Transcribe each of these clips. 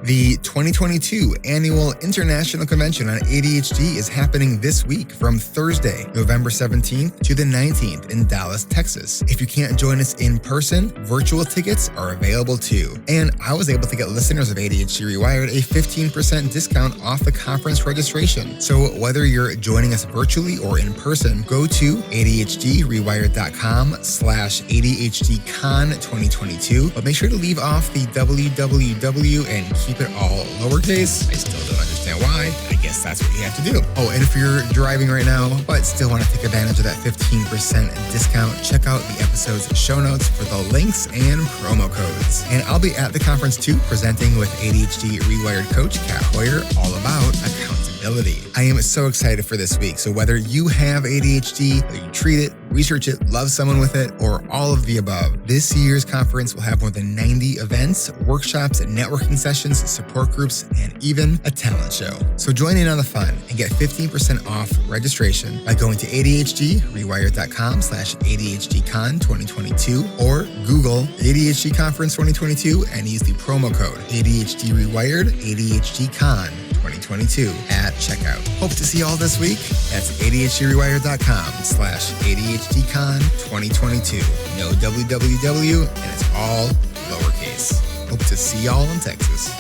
The 2022 Annual International Convention on ADHD is happening this week from Thursday, November 17th to the 19th in Dallas, Texas. If you can't join us in person, virtual tickets are available too. And I was able to get listeners of ADHD Rewired a 15% discount off the conference registration. So whether you're joining us virtually or in person, go to adhdrewired.com/ADHDCon2022, but make sure to leave off the www and keep it all lowercase. I still don't understand why. I guess that's what you have to do. Oh, and if you're driving right now, but still want to take advantage of that 15% discount, check out the episode's show notes for the links and promo codes. And I'll be at the conference too, presenting with ADHD Rewired coach Kat Hoyer, all about accountability. I am so excited for this week. So whether you have ADHD, or you treat it, research it, love someone with it, or all of the above, this year's conference will have more than 90 events, workshops, networking sessions, support groups, and even a talent show. So join in on the fun and get 15% off registration by going to adhdrewired.com/ADHDCon2022 or Google ADHD Conference 2022 and use the promo code ADHD Rewired ADHDCon 2022 at checkout. Hope to see you all this week. That's adhdrewired.com/ADHDCon2022. No www, and it's all lowercase. Hope to see y'all in Texas.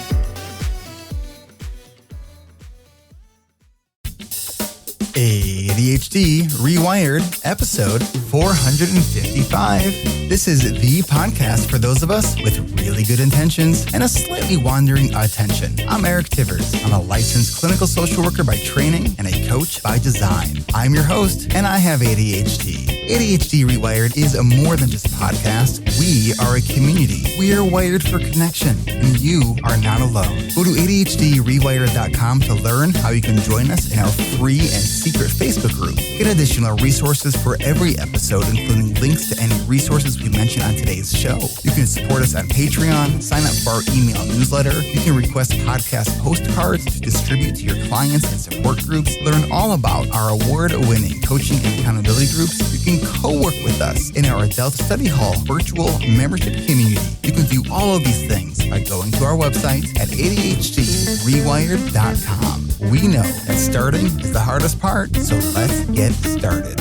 ADHD Rewired, episode 455. This is the podcast for those of us with really good intentions and a slightly wandering attention. I'm Eric Tivers. I'm a licensed clinical social worker by training and a coach by design. I'm your host, and I have ADHD. ADHD Rewired is more than just a podcast. We are a community. We are wired for connection, and you are not alone. Go to adhdrewired.com to learn how you can join us in our free and secret Facebook group. Get additional resources for every episode, including links to any resources we mention on today's show. You can support us on Patreon, sign up for our email newsletter. You can request podcast postcards to distribute to your clients and support groups. Learn all about our award-winning coaching and accountability groups. You can co-work with us in our Adult Study Hall virtual membership community. You can do all of these things by going to our website at adhdrewired.com. We know that starting is the hardest part, so let's get started.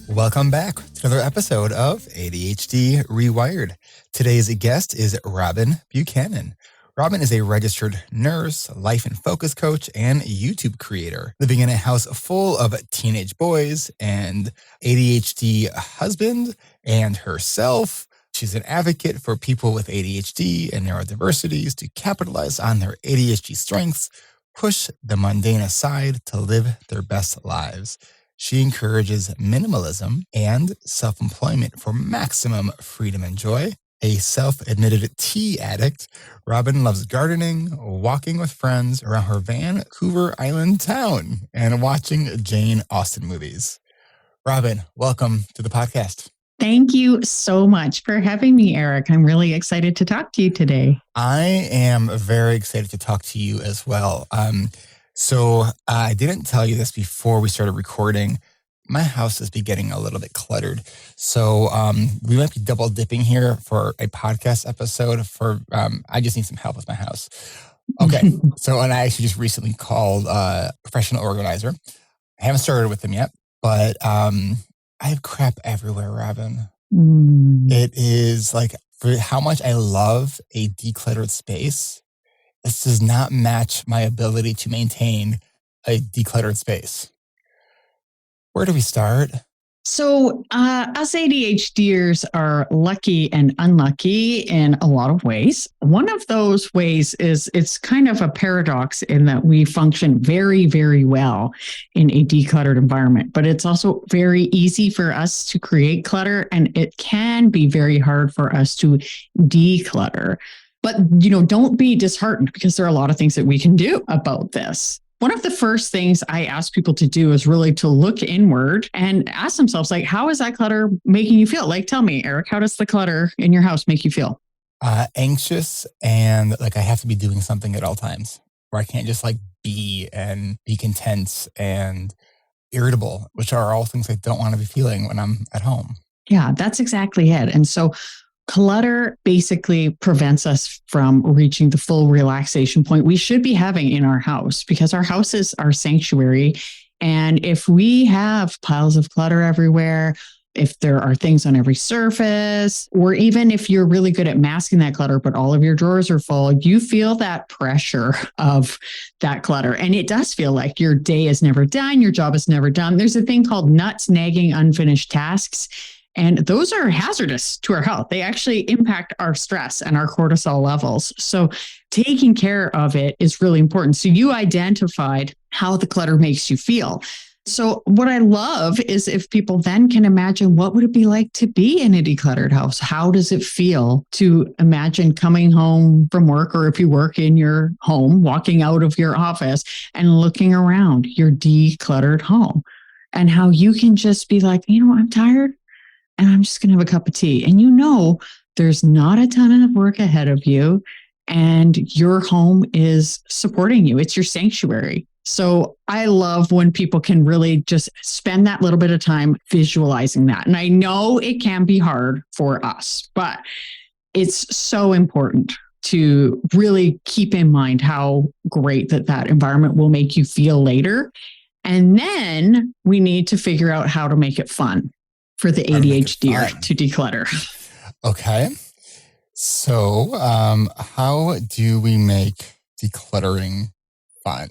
Welcome back to another episode of ADHD Rewired. Today's guest is Robyn Buchanan. Robyn is a registered nurse, life and focus coach, and YouTube creator, living in a house full of teenage boys and ADHD husband and herself. She's an advocate for people with ADHD and neurodiversities to capitalize on their ADHD strengths, push the mundane aside to live their best lives. She encourages minimalism and self-employment for maximum freedom and joy. A self-admitted tea addict, Robyn loves gardening, walking with friends around her Vancouver island town, and watching Jane Austen movies. Robyn, welcome to the podcast. Thank you so much for having me, Eric. I'm really excited to talk to you today. I am very excited to talk to you as well. So I didn't tell you this before we started recording. My house is getting a little bit cluttered. So we might be double dipping here for a podcast episode I just need some help with my house. Okay. And I actually just recently called a professional organizer. I haven't started with them yet, but I have crap everywhere, Robyn. It is like, for how much I love a decluttered space, this does not match my ability to maintain a decluttered space. Where do we start? So us ADHDers are lucky and unlucky in a lot of ways. One of those ways is it's kind of a paradox in that we function very, very well in a decluttered environment, but it's also very easy for us to create clutter, and it can be very hard for us to declutter. But, don't be disheartened, because there are a lot of things that we can do about this. One of the first things I ask people to do is really to look inward and ask themselves, like, how is that clutter making you feel? Like, tell me, Eric, how does the clutter in your house make you feel? Anxious, and like I have to be doing something at all times, where I can't just be content, and irritable, which are all things I don't want to be feeling when I'm at home. Yeah, that's exactly it. And so clutter basically prevents us from reaching the full relaxation point we should be having in our house, because our house is our sanctuary. And if we have piles of clutter everywhere, if there are things on every surface, or even if you're really good at masking that clutter, but all of your drawers are full, you feel that pressure of that clutter. And it does feel like your day is never done. Your job is never done. There's a thing called nuts nagging unfinished tasks. And those are hazardous to our health. They actually impact our stress and our cortisol levels. So taking care of it is really important. So you identified how the clutter makes you feel. So what I love is if people then can imagine, what would it be like to be in a decluttered house? How does it feel to imagine coming home from work, or if you work in your home, walking out of your office and looking around your decluttered home, and how you can just be like, I'm tired and I'm just going to have a cup of tea. And there's not a ton of work ahead of you, and your home is supporting you. It's your sanctuary. So I love when people can really just spend that little bit of time visualizing that. And I know it can be hard for us, but it's so important to really keep in mind how great that environment will make you feel later. And then we need to figure out how to make it fun for the ADHD to declutter. Okay. So how do we make decluttering fun?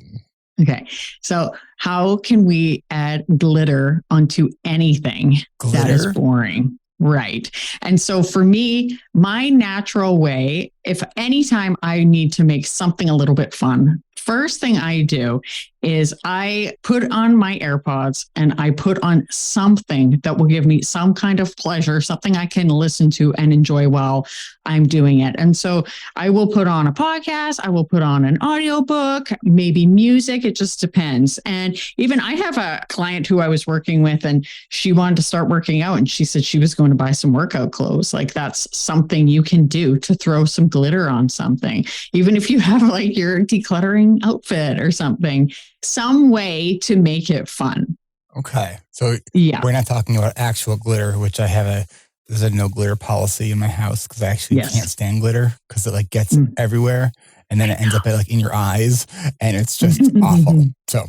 Okay. So how can we add glitter onto anything that is boring? Right. And so for me, my natural way, if anytime I need to make something a little bit fun, first thing I do is I put on my AirPods and I put on something that will give me some kind of pleasure, something I can listen to and enjoy while I'm doing it. And so I will put on a podcast, I will put on an audiobook, maybe music, it just depends. And even I have a client who I was working with, and she wanted to start working out, and she said she was going to buy some workout clothes. Like, that's something you can do to throw some glitter on something. Even if you have like your decluttering outfit or something, some way to make it fun. Okay. So we're not talking about actual glitter, which there's a no glitter policy in my house, because I actually can't stand glitter because it like gets everywhere, and then it ends up like in your eyes, and it's just awful. So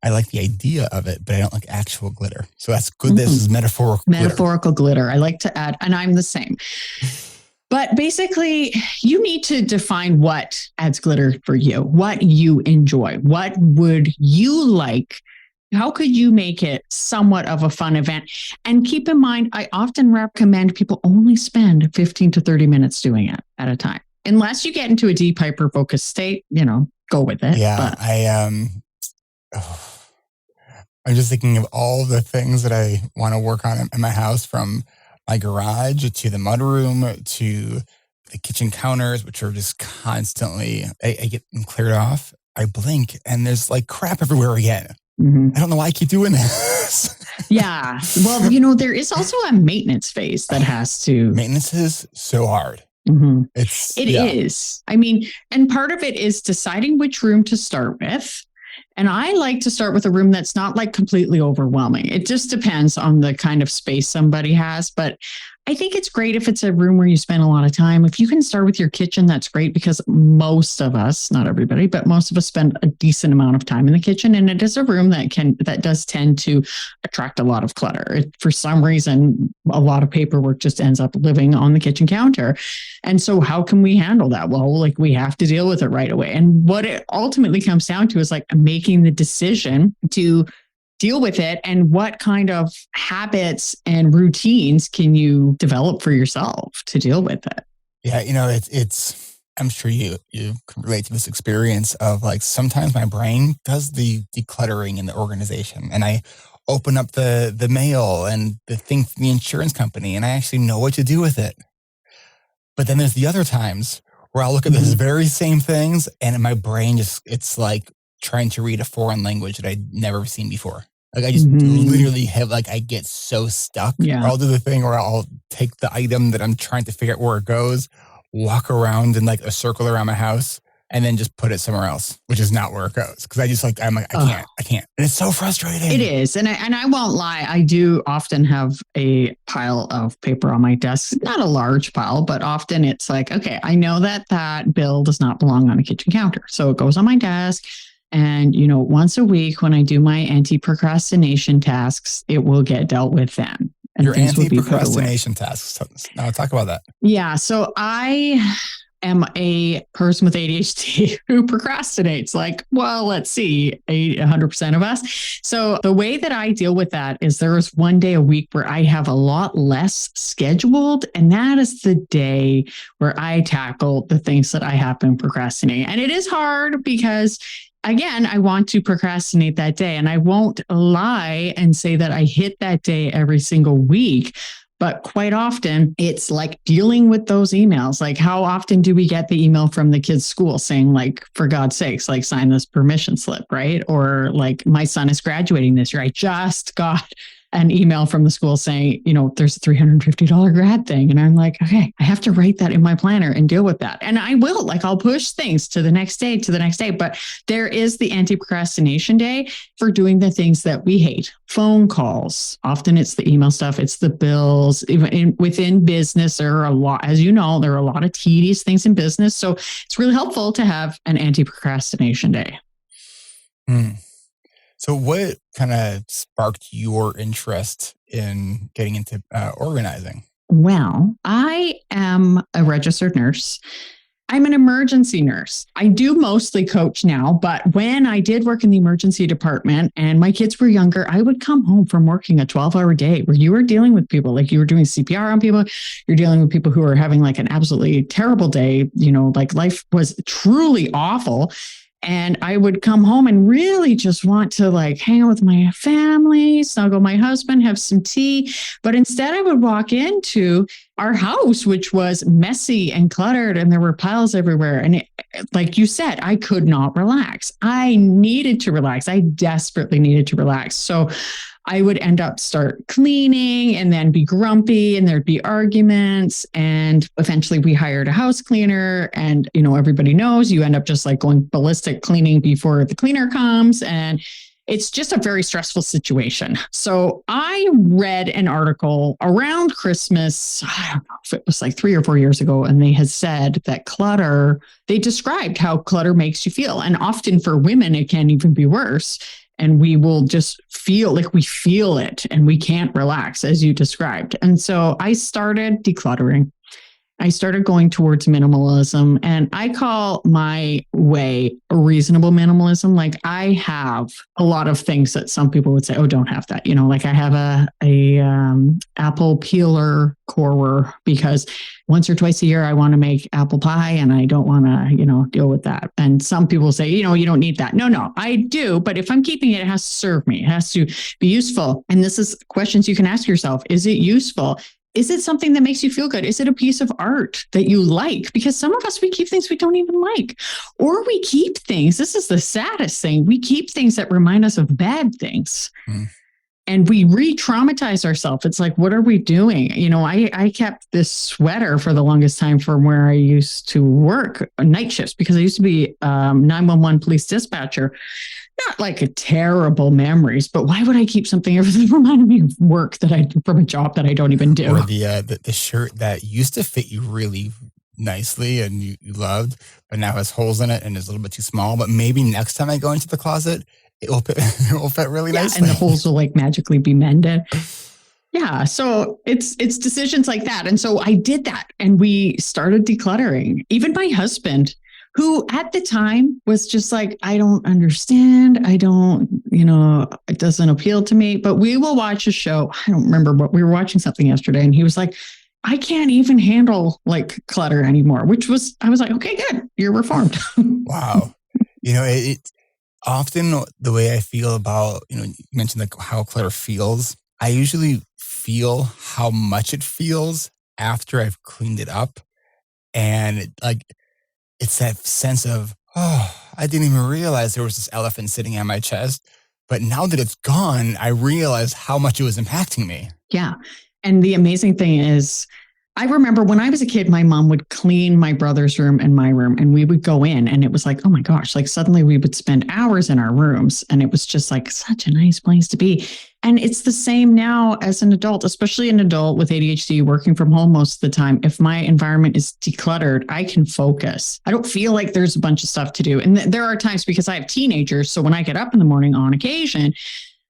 I like the idea of it, but I don't like actual glitter. So that's good. This is metaphorical glitter. I like to add, and I'm the same. But basically, you need to define what adds glitter for you, what you enjoy, what would you like. How could you make it somewhat of a fun event? And keep in mind, I often recommend people only spend 15 to 30 minutes doing it at a time. Unless you get into a deep hyper-focused state, go with it. Yeah, I'm just thinking of all the things that I want to work on in my house, from my garage to the mudroom to the kitchen counters, which are just constantly, I get them cleared off. I blink and there's like crap everywhere again. Mm-hmm. I don't know why I keep doing this. Yeah. Well, there is also a maintenance phase that has to. Maintenance is so hard. Mm-hmm. It is. I mean, and part of it is deciding which room to start with. And I like to start with a room that's not like completely overwhelming. It just depends on the kind of space somebody has. But I think it's great if it's a room where you spend a lot of time. If you can start with your kitchen, that's great, because most of us, not everybody, but most of us spend a decent amount of time in the kitchen. And it is a room that does tend to attract a lot of clutter. For some reason, a lot of paperwork just ends up living on the kitchen counter. And so how can we handle that? Well, we have to deal with it right away. And what it ultimately comes down to is making the decision to deal with it, and what kind of habits and routines can you develop for yourself to deal with it? Yeah, it's I'm sure you can relate to this experience of sometimes my brain does the decluttering and the organization, and I open up the mail and the thing from the insurance company, and I actually know what to do with it. But then there's the other times where I'll look at those very same things, and my brain it's like trying to read a foreign language that I'd never seen before. I just literally have I get so stuck. Yeah. Or I'll do the thing where I'll take the item that I'm trying to figure out where it goes, walk around in a circle around my house and then just put it somewhere else, which is not where it goes. Because I'm like, I can't. And it's so frustrating. It is. And I won't lie. I do often have a pile of paper on my desk, not a large pile, but often it's like, okay, I know that bill does not belong on a kitchen counter. So it goes on my desk. And, once a week when I do my anti-procrastination tasks, it will get dealt with then. And your anti-procrastination tasks. Now talk about that. Yeah. So I am a person with ADHD who procrastinates. Let's see, 100% of us. So the way that I deal with that is there is one day a week where I have a lot less scheduled. And that is the day where I tackle the things that I have been procrastinating. And it is hard because, again, I want to procrastinate that day. And I won't lie and say that I hit that day every single week. But quite often, it's like dealing with those emails. Like, how often do we get the email from the kids' school saying, like, for God's sakes, like, sign this permission slip, right? Or like, my son is graduating this year. I just got an email from the school saying, there's a $350 grad thing. And I'm like, okay, I have to write that in my planner and deal with that. And I will, I'll push things to the next day. But there is the anti-procrastination day for doing the things that we hate. Phone calls. Often it's the email stuff. It's the bills. Even within business, there are a lot, as you know, there are a lot of tedious things in business. So it's really helpful to have an anti-procrastination day. So what kind of sparked your interest in getting into organizing? Well, I am a registered nurse. I'm an emergency nurse. I do mostly coach now, but when I did work in the emergency department and my kids were younger, I would come home from working a 12-hour day where you were dealing with people, like you were doing CPR on people, you're dealing with people who are having like an absolutely terrible day, like life was truly awful. And I would come home and really just want to hang out with my family, snuggle my husband, have some tea. But instead I would walk into our house, which was messy and cluttered, and there were piles everywhere. And like you said, I could not relax. I needed to relax. I desperately needed to relax. So I would end up start cleaning and then be grumpy and there'd be arguments. And eventually we hired a house cleaner and, everybody knows you end up just going ballistic cleaning before the cleaner comes. And it's just a very stressful situation. So I read an article around Christmas, I don't know if it was 3 or 4 years ago, and they had said that they described how clutter makes you feel. And often for women, it can even be worse. And we will just feel like we feel it and we can't relax, as you described. And so I started decluttering. I started going towards minimalism, and I call my way reasonable minimalism. I have a lot of things that some people would say, oh, don't have that. I have a apple peeler corer because once or twice a year I want to make apple pie and I don't want to, deal with that. And some people say, you don't need that. No, I do. But if I'm keeping it, it has to serve me. It has to be useful. And this is questions you can ask yourself. Is it useful? Is it something that makes you feel good? Is it a piece of art that you like? Because some of us, we keep things we don't even like, or we keep things. This is the saddest thing. We keep things that remind us of bad things. And we re-traumatize ourselves. It's what are we doing? I kept this sweater for the longest time from where I used to work night shifts because I used to be 911 police dispatcher. Not a terrible memories, but why would I keep something that reminded me of work from a job that I don't even do? Or the shirt that used to fit you really nicely and you loved, but now has holes in it and is a little bit too small. But maybe next time I go into the closet, it will fit really nicely. And the holes will magically be mended. Yeah. So it's decisions like that. And so I did that and we started decluttering. Even my husband, who at the time was just I don't understand. I don't, it doesn't appeal to me, but we will watch a show. I don't remember what we were watching something yesterday. And he was like, I can't even handle clutter anymore, I was like, okay, good. You're reformed. Wow. It often the way I feel about, you mentioned how clutter feels. I usually feel how much it feels after I've cleaned it up. And it's that sense of, oh, I didn't even realize there was this elephant sitting on my chest. But now that it's gone, I realize how much it was impacting me. Yeah. And the amazing thing is, I remember when I was a kid, my mom would clean my brother's room and my room, and we would go in, and it was like, oh my gosh, like suddenly we would spend hours in our rooms, and it was just like such a nice place to be. And it's the same now as an adult, especially an adult with ADHD working from home most of the time. If my environment is decluttered, I can focus. I don't feel like there's a bunch of stuff to do. And there are times because I have teenagers. So when I get up in the morning on occasion,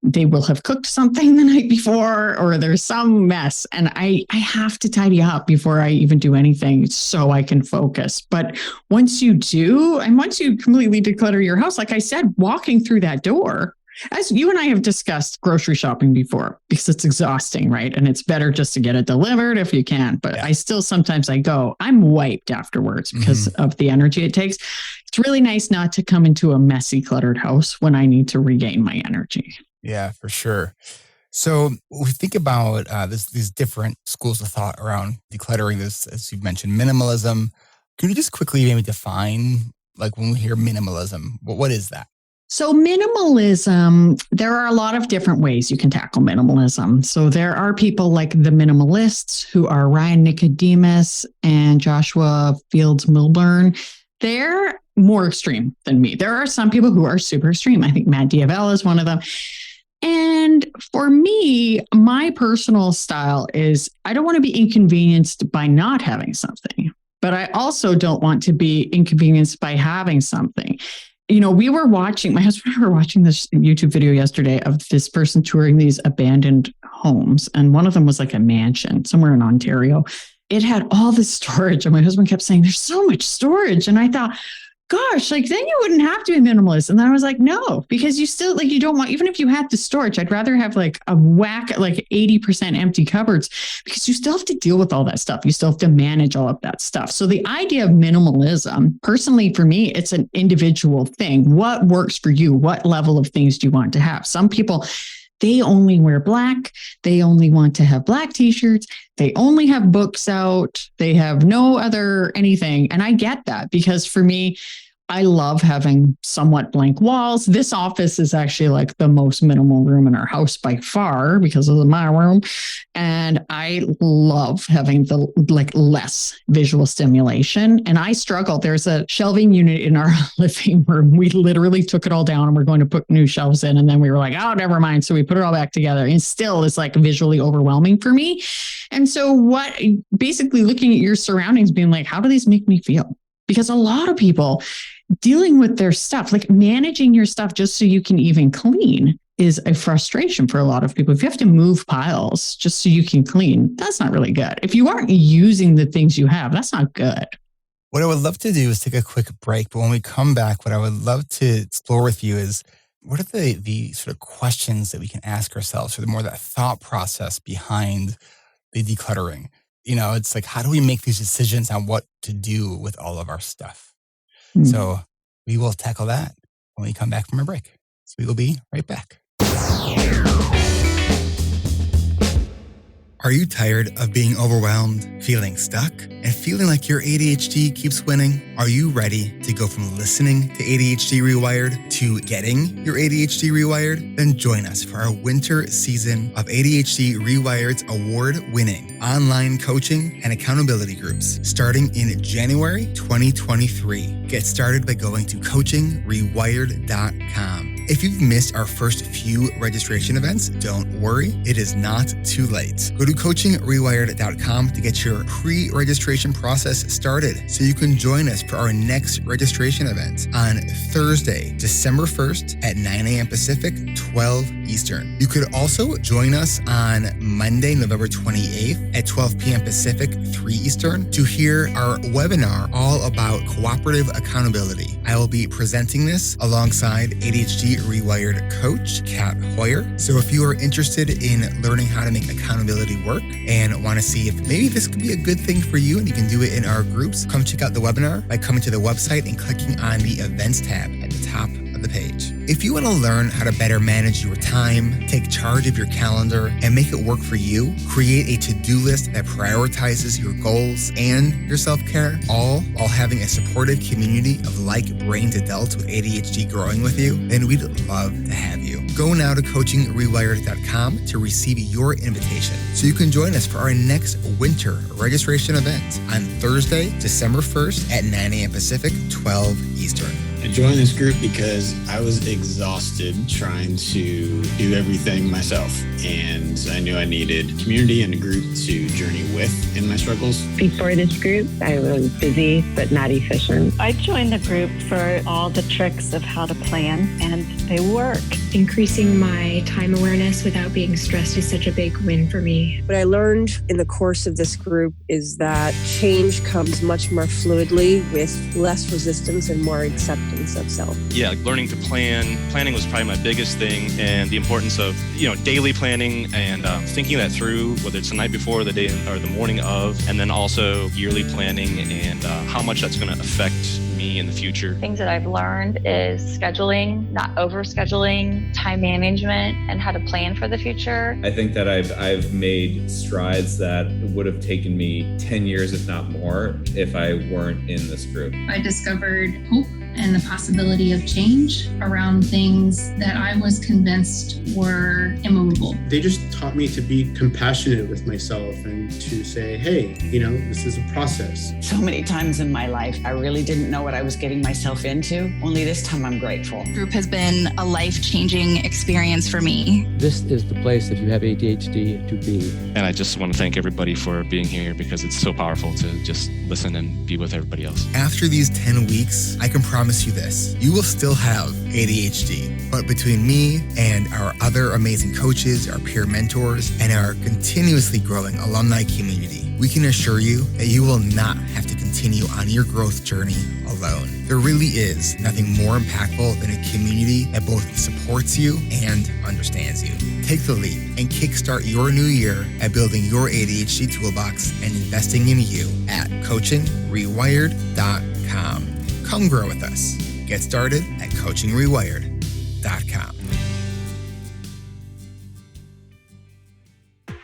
they will have cooked something the night before, or there's some mess. And I have to tidy up before I even do anything so I can focus. But once you do, and once you completely declutter your house, like I said, walking through that door, as you and I have discussed grocery shopping before, because it's exhausting, right? And it's better just to get it delivered if you can. But I still, sometimes I'm wiped afterwards because of the energy it takes. It's really nice not to come into a messy, cluttered house when I need to regain my energy. Yeah, for sure. So we think about these different schools of thought around decluttering this, as you've mentioned, minimalism. Can you just quickly maybe define, like when we hear minimalism, what is that? So minimalism, there are a lot of different ways you can tackle minimalism. So there are people like the minimalists who are Ryan Nicodemus and Joshua Fields Milburn. They're more extreme than me. There are some people who are super extreme. I think Matt Diavella is one of them. And for me, my personal style is I don't want to be inconvenienced by not having something, but I also don't want to be inconvenienced by having something. You know, my husband and I were watching this YouTube video yesterday of this person touring these abandoned homes. And one of them was like a mansion somewhere in Ontario. It had all this storage. And my husband kept saying, there's so much storage. And I thought, gosh, like then you wouldn't have to be minimalist. And then I was like, no, because you still like, you don't want, even if you had the storage, I'd rather have like a whack, like 80% empty cupboards, because you still have to deal with all that stuff. You still have to manage all of that stuff. So the idea of minimalism, personally for me, it's an individual thing. What works for you? What level of things do you want to have? Some people, they only wear black. They only want to have black t-shirts. They only have books out. They have no other anything. And I get that because for me, I love having somewhat blank walls. This office is actually like the most minimal room in our house by far because of my room. And I love having the like less visual stimulation. And I struggle. There's a shelving unit in our living room. We literally took it all down and we're going to put new shelves in. And then we were like, oh, never mind. So we put it all back together. And still it's like visually overwhelming for me. And so basically looking at your surroundings, being like, how do these make me feel? Because a lot of people dealing with their stuff, like managing your stuff just so you can even clean is a frustration for a lot of people. If you have to move piles just so you can clean, that's not really good. If you aren't using the things you have, that's not good. What I would love to do is take a quick break. But when we come back, what I would love to explore with you is what are the sort of questions that we can ask ourselves, or the more that thought process behind the decluttering? You know, it's like, how do we make these decisions on what to do with all of our stuff? So we will tackle that when we come back from our break. So we will be right back. Are you tired of being overwhelmed, feeling stuck, and feeling like your ADHD keeps winning? Are you ready to go from listening to ADHD Rewired to getting your ADHD Rewired? Then join us for our winter season of ADHD Rewired's award-winning online coaching and accountability groups starting in January 2023. Get started by going to coachingrewired.com. If you've missed our first few registration events, don't worry, it is not too late. Go to coachingrewired.com to get your pre-registration process started so you can join us for our next registration event on Thursday, December 1st at 9 a.m. Pacific, 12 Eastern. You could also join us on Monday, November 28th at 12 p.m. Pacific, 3 Eastern to hear our webinar all about cooperative accountability. I will be presenting this alongside ADHD Rewired coach, Kat Hoyer. So if you are interested in learning how to make accountability work and want to see if maybe this could be a good thing for you and you can do it in our groups, come check out the webinar by coming to the website and clicking on the events tab at the top of the page. If you want to learn how to better manage your time, take charge of your calendar, and make it work for you, create a to-do list that prioritizes your goals and your self-care, all while having a supportive community of like-brained adults with ADHD growing with you, then we'd love to have you. Go now to coachingrewired.com to receive your invitation so you can join us for our next winter registration event on Thursday, December 1st at 9 a.m. Pacific, 12 Eastern. I joined this group because I was exhausted trying to do everything myself. And I knew I needed community and a group to journey with in my struggles. Before this group, I was busy but not efficient. I joined the group for all the tricks of how to plan, and they work. Increasing my time awareness without being stressed is such a big win for me. What I learned in the course of this group is that change comes much more fluidly with less resistance and more acceptance of self. Yeah, learning to plan. Planning was probably my biggest thing, and the importance of, daily planning and thinking that through, whether it's the night before, the day or the morning of, and then also yearly planning and how much that's going to affect me in the future. Things that I've learned is scheduling, not over-scheduling, time management, and how to plan for the future. I think that I've made strides that would have taken me 10 years, if not more, if I weren't in this group. I discovered hope and the possibility of change around things that I was convinced were immovable. They just taught me to be compassionate with myself and to say, hey, this is a process. So many times in my life, I really didn't know what I was getting myself into. Only this time I'm grateful. The group has been a life-changing experience for me. This is the place, if you have ADHD, to be. And I just want to thank everybody for being here because it's so powerful to just listen and be with everybody else. After these 10 weeks, I can promise you this. You will still have ADHD, but between me and our other amazing coaches, our peer mentors, and our continuously growing alumni community, we can assure you that you will not have to continue on your growth journey alone. There really is nothing more impactful than a community that both supports you and understands you. Take the leap and kickstart your new year at building your ADHD toolbox and investing in you at coachingrewired.com. Come grow with us. Get started at coachingrewired.com.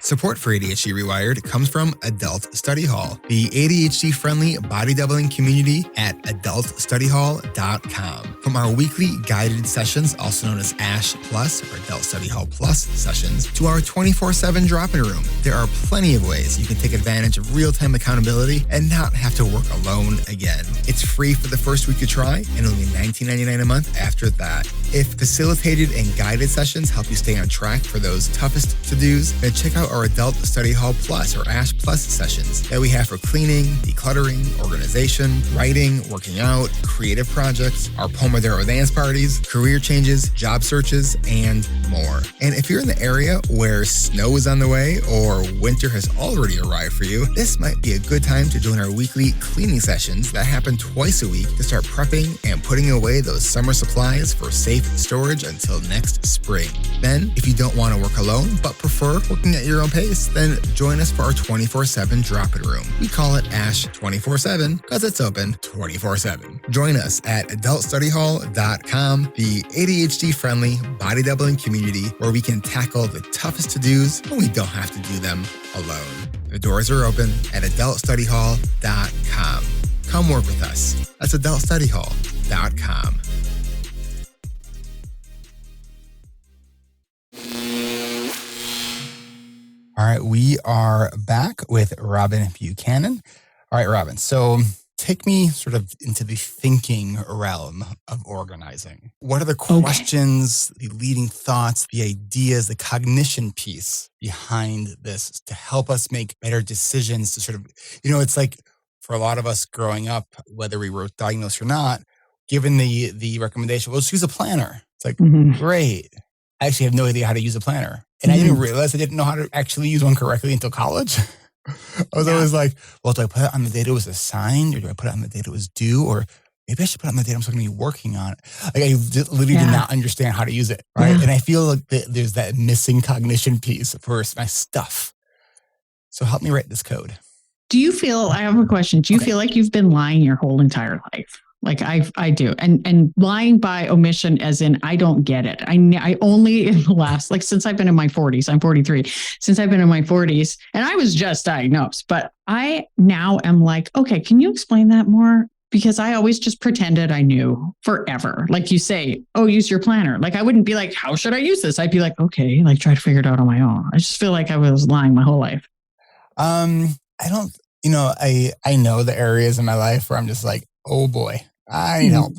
Support for ADHD Rewired comes from Adult Study Hall, the ADHD-friendly body doubling community at adultstudyhall.com. From our weekly guided sessions, also known as ASH Plus or Adult Study Hall Plus sessions, to our 24/7 drop-in room, there are plenty of ways you can take advantage of real-time accountability and not have to work alone again. It's free for the first week to try and only $19.99 a month after that. If facilitated and guided sessions help you stay on track for those toughest to-dos, then check out our Adult Study Hall Plus or ASH Plus sessions that we have for cleaning, decluttering, organization, writing, working out, creative projects, our Pomodoro dance parties, career changes, job searches, and more. And if you're in the area where snow is on the way or winter has already arrived for you, this might be a good time to join our weekly cleaning sessions that happen twice a week to start prepping and putting away those summer supplies for safe storage until next spring. Then, if you don't want to work alone but prefer working at your own pace, then join us for our 24/7 drop-in room. We call it ASH 24/7 because it's open 24/7. Join us at adultstudyhall.com, the ADHD-friendly body doubling community where we can tackle the toughest to-dos and we don't have to do them alone. The doors are open at adultstudyhall.com. Come work with us. That's adultstudyhall.com. All right, we are back with Robyn Buchanan. All right, Robyn, so take me sort of into the thinking realm of organizing. What are the questions, the leading thoughts, the ideas, the cognition piece behind this to help us make better decisions to sort of, it's like for a lot of us growing up, whether we were diagnosed or not, given the recommendation, well, just use a planner. It's like, great. I actually have no idea how to use a planner. And I didn't realize I didn't know how to actually use one correctly until college. I was always like, well, do I put it on the date it was assigned or do I put it on the date it was due? Or maybe I should put it on the date I'm still going to be working on it. Like I literally did not understand how to use it. Right. And I feel like there's that missing cognition piece for my stuff. So help me write this code. I have a question. Do you feel like you've been lying your whole entire life? Like I do. And lying by omission as in I don't get it. I only in the last, like since I've been in my 40s, I'm 43, since I've been in my 40s and I was just diagnosed, but I now am like, okay, can you explain that more? Because I always just pretended I knew forever. Like you say, oh, use your planner. Like I wouldn't be like, how should I use this? I'd be like, okay, like try to figure it out on my own. I just feel like I was lying my whole life. I don't, I know the areas in my life where I'm just like, oh boy, I know.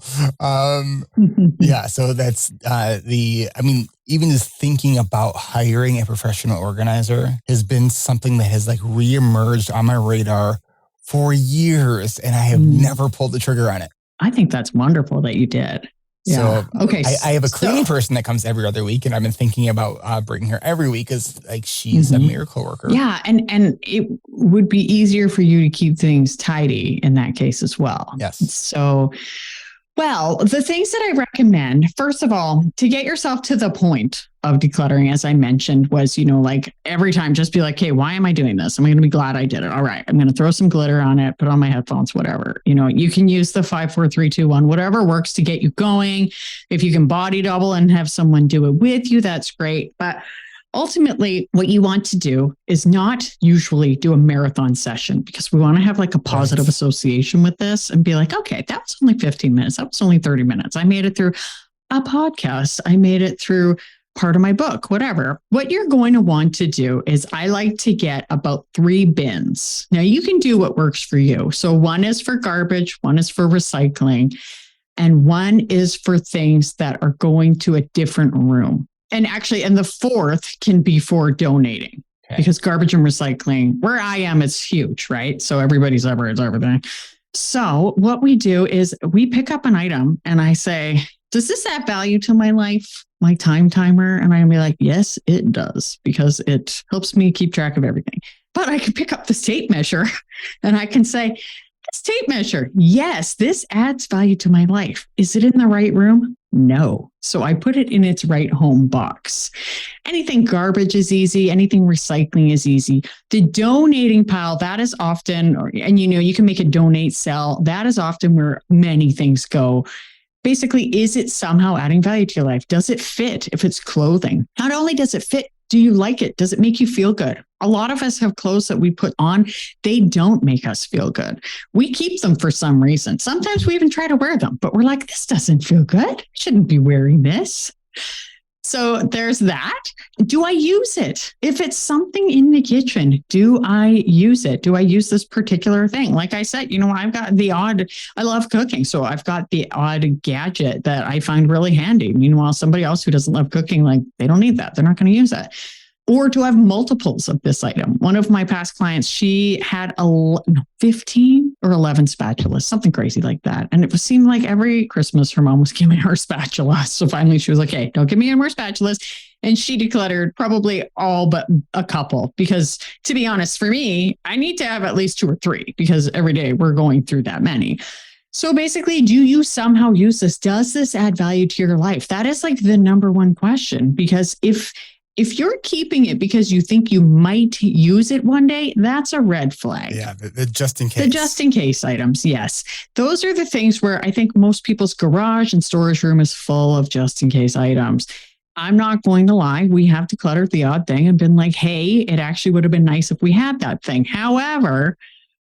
Yeah. So that's even just thinking about hiring a professional organizer has been something that has like reemerged on my radar for years, and I have never pulled the trigger on it. I think that's wonderful that you did. Yeah. So okay, I have a cleaning person that comes every other week, and I've been thinking about bringing her every week because like she's a miracle worker. Yeah, and it would be easier for you to keep things tidy in that case as well. Yes. So, well, the things that I recommend, first of all, to get yourself to the point of decluttering, as I mentioned, was, like every time just be like, okay, why am I doing this? I'm going to be glad I did it. All right. I'm going to throw some glitter on it, put on my headphones, whatever. You can use the 5, 4, 3, 2, 1, whatever works to get you going. If you can body double and have someone do it with you, that's great. But ultimately, what you want to do is not usually do a marathon session because we want to have like a positive association with this and be like, okay, that was only 15 minutes. That was only 30 minutes. I made it through a podcast. I made it through part of my book, whatever. What you're going to want to do is I like to get about 3 bins. Now you can do what works for you. So one is for garbage, one is for recycling, and one is for things that are going to a different room. And actually, and the 4th can be for donating because garbage and recycling, where I am, it's huge, right? So everybody's everything. So what we do is we pick up an item and I say, does this add value to my life, my time timer? And I'm be like, yes, it does, because it helps me keep track of everything. But I can pick up this tape measure and I can say, this tape measure, yes, this adds value to my life. Is it in the right room? No. So I put it in its right home box. Anything garbage is easy. Anything recycling is easy. The donating pile, that is often, and you can make a donate sell. That is often where many things go. Basically, is it somehow adding value to your life? Does it fit? If it's clothing, not only does it fit, do you like it? Does it make you feel good? A lot of us have clothes that we put on. They don't make us feel good. We keep them for some reason. Sometimes we even try to wear them, but we're like, this doesn't feel good. I shouldn't be wearing this. So there's that. Do I use it? If it's something in the kitchen, do I use it? Do I use this particular thing? Like I said, I've got I love cooking. So I've got the odd gadget that I find really handy. Meanwhile, somebody else who doesn't love cooking, like they don't need that. They're not going to use it. Or do I have multiples of this item? One of my past clients, she had 15 or 11 spatulas, something crazy like that. And it seemed like every Christmas her mom was giving her spatulas. So finally she was like, hey, don't give me any more spatulas. And she decluttered probably all but a couple, because to be honest, for me, I need to have at least 2 or 3 because every day we're going through that many. So basically, do you somehow use this? Does this add value to your life? That is like the number one question, because if you're keeping it because you think you might use it one day, that's a red flag. Yeah, the just in case. The just in case items, yes. Those are the things where I think most people's garage and storage room is full of just in case items. I'm not going to lie. We have decluttered the odd thing and been like, hey, it actually would have been nice if we had that thing. However,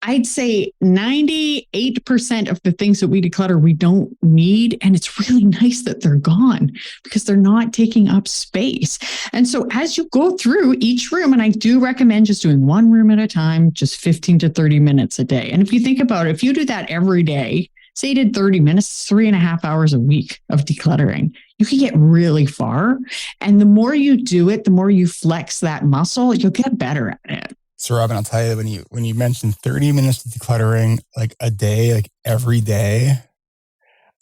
I'd say 98% of the things that we declutter, we don't need. And it's really nice that they're gone because they're not taking up space. And so as you go through each room, and I do recommend just doing one room at a time, just 15 to 30 minutes a day. And if you think about it, if you do that every day, say you did 30 minutes, 3.5 hours a week of decluttering, you can get really far. And the more you do it, the more you flex that muscle, you'll get better at it. So Robyn, I'll tell you, when you mentioned 30 minutes of decluttering, like a day, like every day,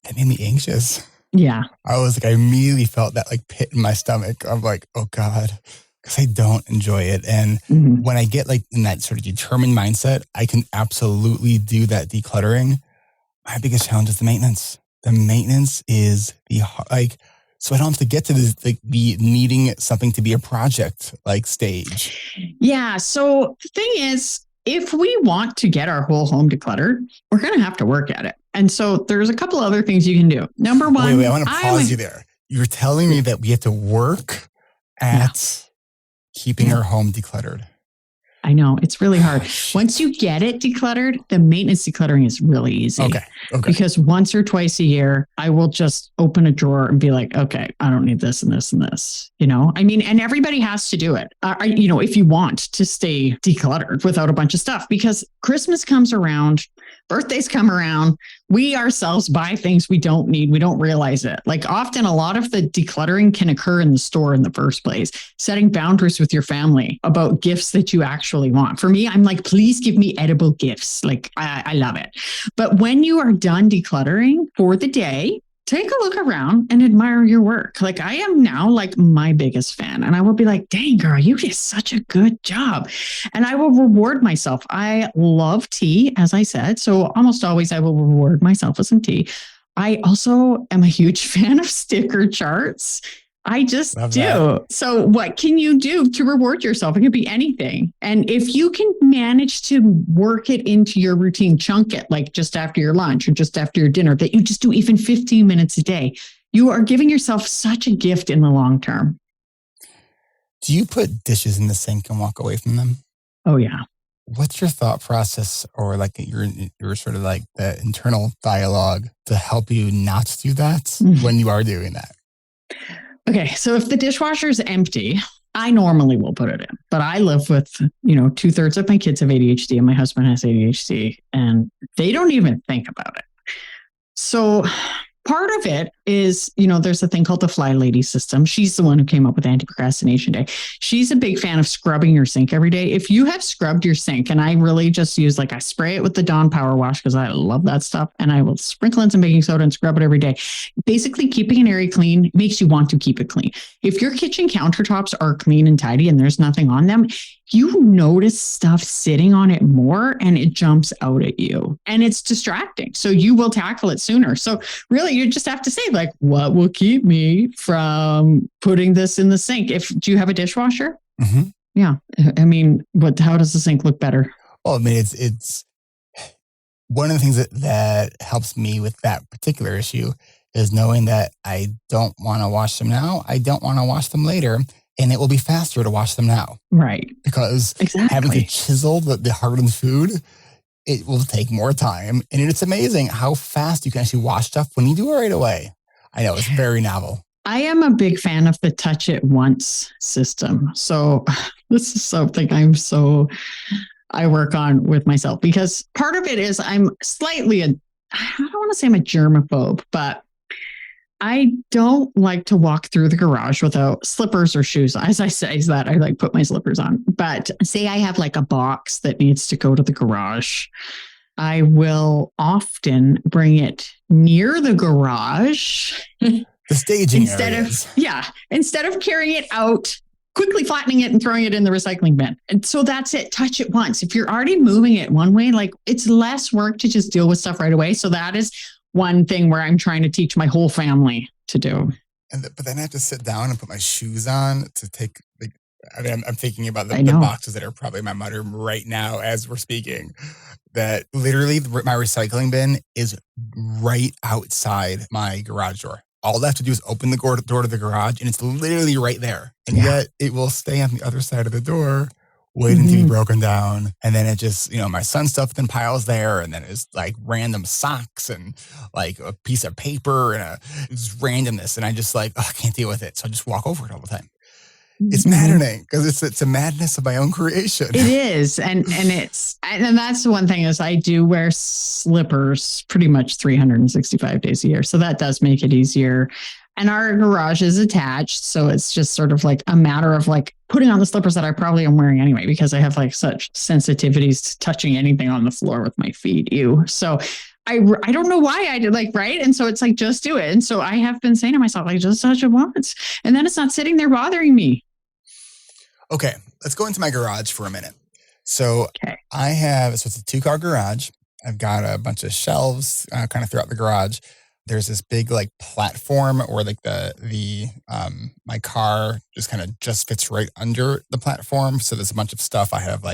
that made me anxious. Yeah. I immediately felt that like pit in my stomach. I'm like, oh God, because I don't enjoy it. And when I get like in that sort of determined mindset, I can absolutely do that decluttering. My biggest challenge is the maintenance. The maintenance is so I don't have to get to the needing something to be a project like stage. Yeah. So the thing is, if we want to get our whole home decluttered, we're going to have to work at it. And so there's a couple other things you can do. Number one. Wait, I want to pause you there. You're telling me that we have to work at keeping our home decluttered. I know, it's really hard. Once you get it decluttered, the maintenance decluttering is really easy. Okay. Because once or twice a year, I will just open a drawer and be like, okay, I don't need this and this and this. I mean, and everybody has to do it. If you want to stay decluttered without a bunch of stuff, because Christmas comes around, birthdays come around, we ourselves buy things we don't need. We don't realize it. Like often a lot of the decluttering can occur in the store in the first place. Setting boundaries with your family about gifts that you actually want. For me, I'm like, please give me edible gifts. Like I love it. But when you are done decluttering for the day, take a look around and admire your work. Like I am now like my biggest fan, and I will be like, dang girl, you did such a good job. And I will reward myself. I love tea, as I said. So almost always I will reward myself with some tea. I also am a huge fan of sticker charts. I just do. So what can you do to reward yourself? It could be anything. And if you can manage to work it into your routine, chunk it like just after your lunch or just after your dinner, that you just do even 15 minutes a day, you are giving yourself such a gift in the long term. Do you put dishes in the sink and walk away from them? Oh, yeah. What's your thought process or like your sort of like the internal dialogue to help you not do that when you are doing that? Okay, so if the dishwasher is empty, I normally will put it in, but I live with, 2/3 of my kids have ADHD and my husband has ADHD, and they don't even think about it. So part of it is, there's a thing called the Fly Lady system. She's the one who came up with Anti-Procrastination Day. She's a big fan of scrubbing your sink every day. If you have scrubbed your sink, and I really just use I spray it with the Dawn Power Wash because I love that stuff, and I will sprinkle in some baking soda and scrub it every day. Basically, keeping an area clean makes you want to keep it clean. If your kitchen countertops are clean and tidy and there's nothing on them, you notice stuff sitting on it more and it jumps out at you and it's distracting. So you will tackle it sooner. So really, you just have to say what will keep me from putting this in the sink? Do you have a dishwasher? Mm-hmm. Yeah. I mean, how does the sink look better? Well, I mean, it's one of the things that helps me with that particular issue is knowing that I don't want to wash them now. I don't want to wash them later. And it will be faster to wash them now. Right. Because having to chisel the hardened food, it will take more time. And it's amazing how fast you can actually wash stuff when you do it right away. I know, it's very novel. I am a big fan of the touch it once system. So this is something I work on with myself, because part of it is I'm slightly I don't want to say I'm a germaphobe, but I don't like to walk through the garage without slippers or shoes. As I say that, I put my slippers on. But say I have a box that needs to go to the garage, I will often bring it near the garage. The staging instead of carrying it out, quickly flattening it and throwing it in the recycling bin. And so that's it. Touch it once. If you're already moving it one way, it's less work to just deal with stuff right away. So that is one thing where I'm trying to teach my whole family to do. But then I have to sit down and put my shoes on to take. I'm thinking about the boxes that are probably in my mudroom right now as we're speaking. That literally my recycling bin is right outside my garage door. All I have to do is open the door to the garage, and it's literally right there. And yet it will stay on the other side of the door, waiting to be broken down. And then it just, my son's stuff then piles there. And then it's random socks and a piece of paper and it's randomness. And I just I can't deal with it. So I just walk over it all the time. It's maddening because it's a madness of my own creation. It is. And that's the one thing is I do wear slippers pretty much 365 days a year. So that does make it easier. And our garage is attached. So it's just sort of a matter of putting on the slippers that I probably am wearing anyway, because I have such sensitivities to touching anything on the floor with my feet. So I don't know why I did right. And so it's just do it. And so I have been saying to myself, just touch it once. And then it's not sitting there bothering me. Okay. Let's go into my garage for a minute. So it's a 2-car garage. I've got a bunch of shelves kind of throughout the garage. There's this big platform where my car just kind of just fits right under the platform. So there's a bunch of stuff. I have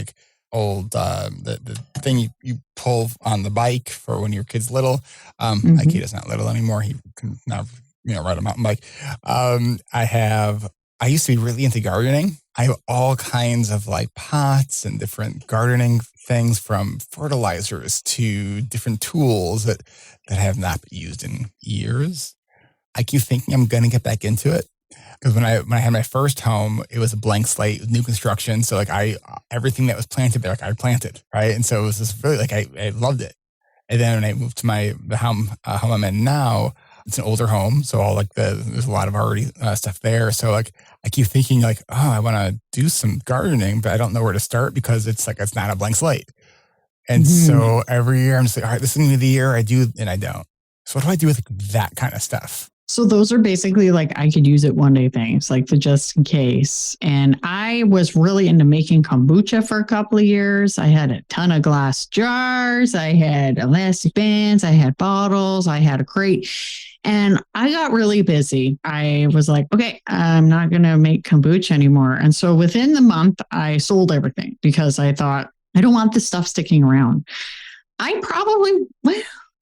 old the thing you pull on the bike for when your kid's little. My kid is not little anymore. He can now ride a mountain bike. I used to be really into gardening. I have all kinds of like pots and different gardening things, from fertilizers to different tools that I have not used in years. I keep thinking I'm going to get back into it. Because when I had my first home, it was a blank slate, new construction. So like everything that was planted there, like I planted, right? And so it was just really like I loved it. And then when I moved to the home I'm in now, it's an older home, so all like there's a lot of already stuff there. So like I keep thinking like, oh, I want to do some gardening, but I don't know where to start because it's not a blank slate. And so every year I'm just like, all right, this is going to be the year I do and I don't. So what do I do with like, that kind of stuff? So those are basically like I could use it one day things, like the just in case. And I was really into making kombucha for a couple of years. I had a ton of glass jars. I had elastic bands. I had bottles. I had a crate. And I got really busy. I was like, okay, I'm not going to make kombucha anymore. And so within the month, I sold everything because I thought, I don't want this stuff sticking around. I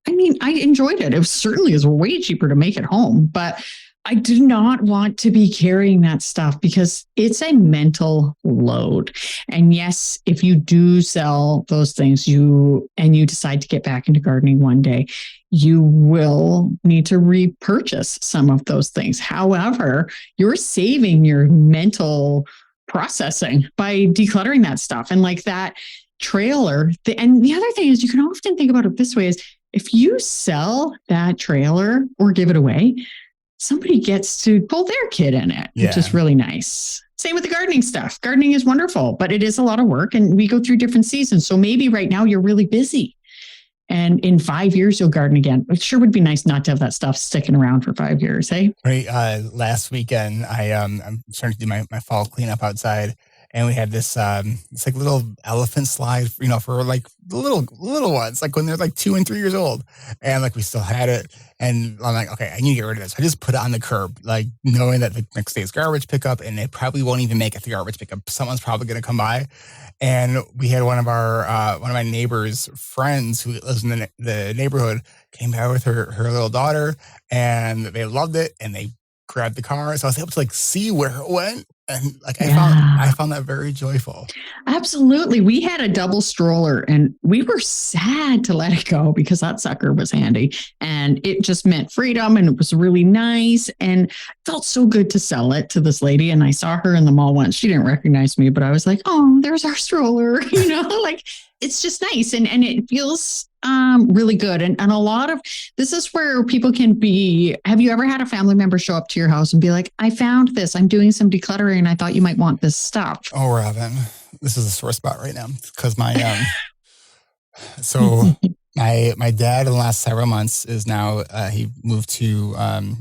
enjoyed it. It certainly is way cheaper to make at home, but I do not want to be carrying that stuff because it's a mental load. And yes, if you do sell those things, you decide to get back into gardening one day, you will need to repurchase some of those things. However, you're saving your mental processing by decluttering that stuff. And like that trailer. And the other thing is, you can often think about it this way: is if you sell that trailer or give it away, somebody gets to pull their kid in it, which is really nice. Same with the gardening stuff. Gardening is wonderful, but it is a lot of work and we go through different seasons. So maybe right now you're really busy and in 5 years you'll garden again. It sure would be nice not to have that stuff sticking around for 5 years, hey? Right. Last weekend, I'm starting to do my fall cleanup outside. And we had this, it's like little elephant slide, for like the little ones, like when they're like 2 and 3 years old. And like we still had it. And I'm like, okay, I need to get rid of this. I just put it on the curb, like knowing that the next day's garbage pickup, and they probably won't even make it to garbage pickup. Someone's probably going to come by. And we had one of my neighbor's friends who lives in the neighborhood came by with her little daughter, and they loved it. And they grabbed the car. So I was able to like see where it went. And like I found that very joyful. Absolutely. We had a double stroller and we were sad to let it go because that sucker was handy and it just meant freedom and it was really nice and it felt so good to sell it to this lady. And I saw her in the mall once. She didn't recognize me, but I was like, oh, there's our stroller, like it's just nice. And it feels really good. And a lot of this is where people can be. Have you ever had a family member show up to your house and be like, I found this, I'm doing some decluttering and I thought you might want this stuff? Oh, Robyn, this is a sore spot right now because my my dad in the last several months is now he moved to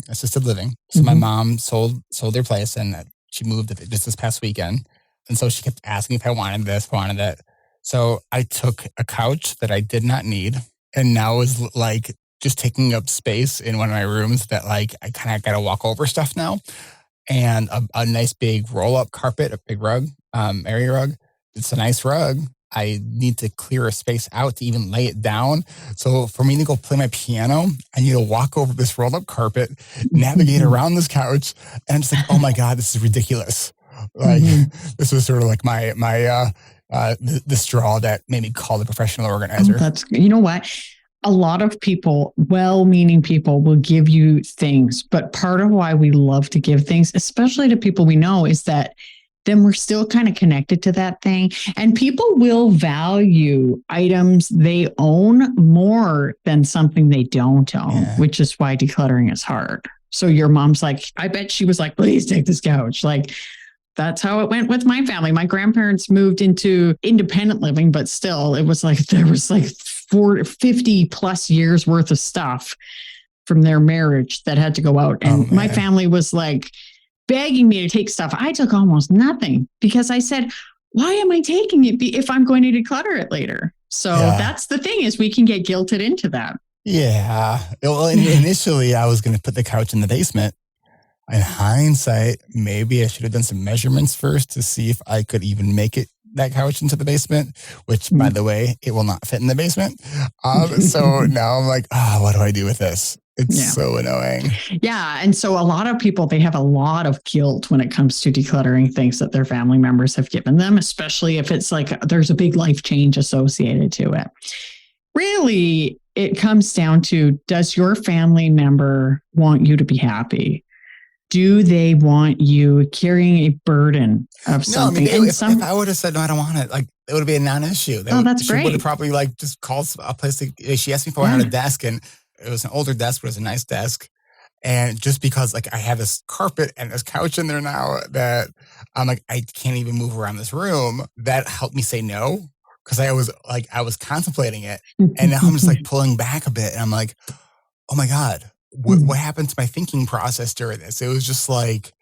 assisted living. So my mom sold their place and she moved just this past weekend. And so she kept asking if I wanted this, wanted that. So I took a couch that I did not need and now is like just taking up space in one of my rooms that like I kind of got to walk over stuff now. And a nice big roll-up carpet, a big rug, area rug. It's a nice rug. I need to clear a space out to even lay it down. So for me to go play my piano, I need to walk over this roll-up carpet, navigate around this couch, and I'm just like, oh my God, this is ridiculous. Like this was sort of like my the straw that made me call the professional organizer. You know what? A lot of people, well-meaning people, will give you things, but part of why we love to give things, especially to people we know, is that then we're still kind of connected to that thing. And people will value items they own more than something they don't own, which is why decluttering is hard. So your mom's like, I bet she was like, please take this couch. Like, that's how it went with my family. My grandparents moved into independent living, but still it was like, there was like 50 plus years worth of stuff from their marriage that had to go out. And my family was like begging me to take stuff. I took almost nothing because I said, why am I taking it if I'm going to declutter it later? So that's the thing, is we can get guilted into that. Yeah. Well, initially I was going to put the couch in the basement. In hindsight, maybe I should have done some measurements first to see if I could even make it that couch into the basement, which, by the way, it will not fit in the basement. So now I'm like, what do I do with this? It's so annoying. Yeah. And so a lot of people, they have a lot of guilt when it comes to decluttering things that their family members have given them, especially if it's like there's a big life change associated to it. Really, it comes down to, does your family member want you to be happy? Do they want you carrying a burden of something? No, I mean, if I would have said, no, I don't want it, like, it would be a non-issue. That's great. She would have probably like just called a place. She asked me for a desk, and it was an older desk, but it was a nice desk. And just because like I have this carpet and this couch in there now that I'm like, I can't even move around this room, that helped me say no. Because I was contemplating it. And now I'm just like pulling back a bit. And I'm like, oh my God, what happened to my thinking process during this? It was just like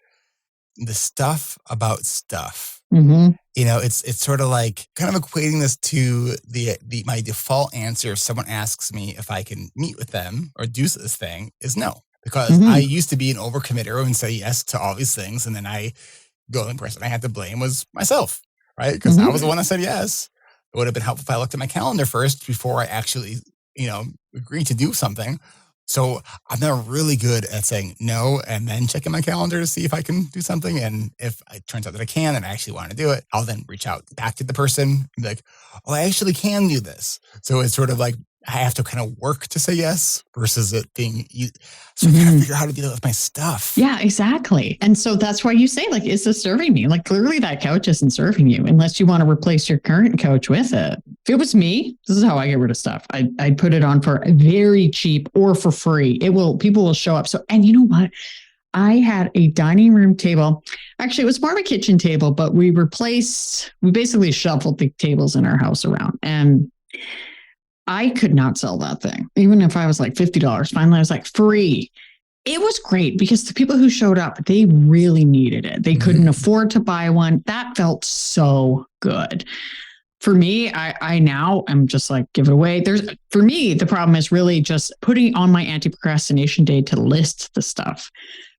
the stuff about stuff. Mm-hmm. You know, it's sort of like kind of equating this to my default answer if someone asks me if I can meet with them or do this thing is no. Because I used to be an overcommitter and say yes to all these things. And then the only person I had to blame was myself, right? Because I was the one that said yes. It would have been helpful if I looked at my calendar first before I actually, agreed to do something. So I'm now really good at saying no and then checking my calendar to see if I can do something. And if it turns out that I can and I actually want to do it, I'll then reach out back to the person and be like, oh, I actually can do this. So it's sort of like I have to kind of work to say yes versus it being, so I gotta figure out how to deal with my stuff. Yeah, exactly. And so that's why you say, like, is this serving me? Like, clearly that couch isn't serving you unless you want to replace your current couch with it. If it was me, this is how I get rid of stuff. I'd put it on for very cheap or for free. People will show up. So, and you know what? I had a dining room table. Actually, it was more of a kitchen table, but we basically shuffled the tables in our house around, and I could not sell that thing. Even if I was like $50, finally I was like, free. It was great because the people who showed up, they really needed it. They couldn't afford to buy one. That felt so good. For me, I now am just like, give it away. For me, the problem is really just putting on my anti-procrastination day to list the stuff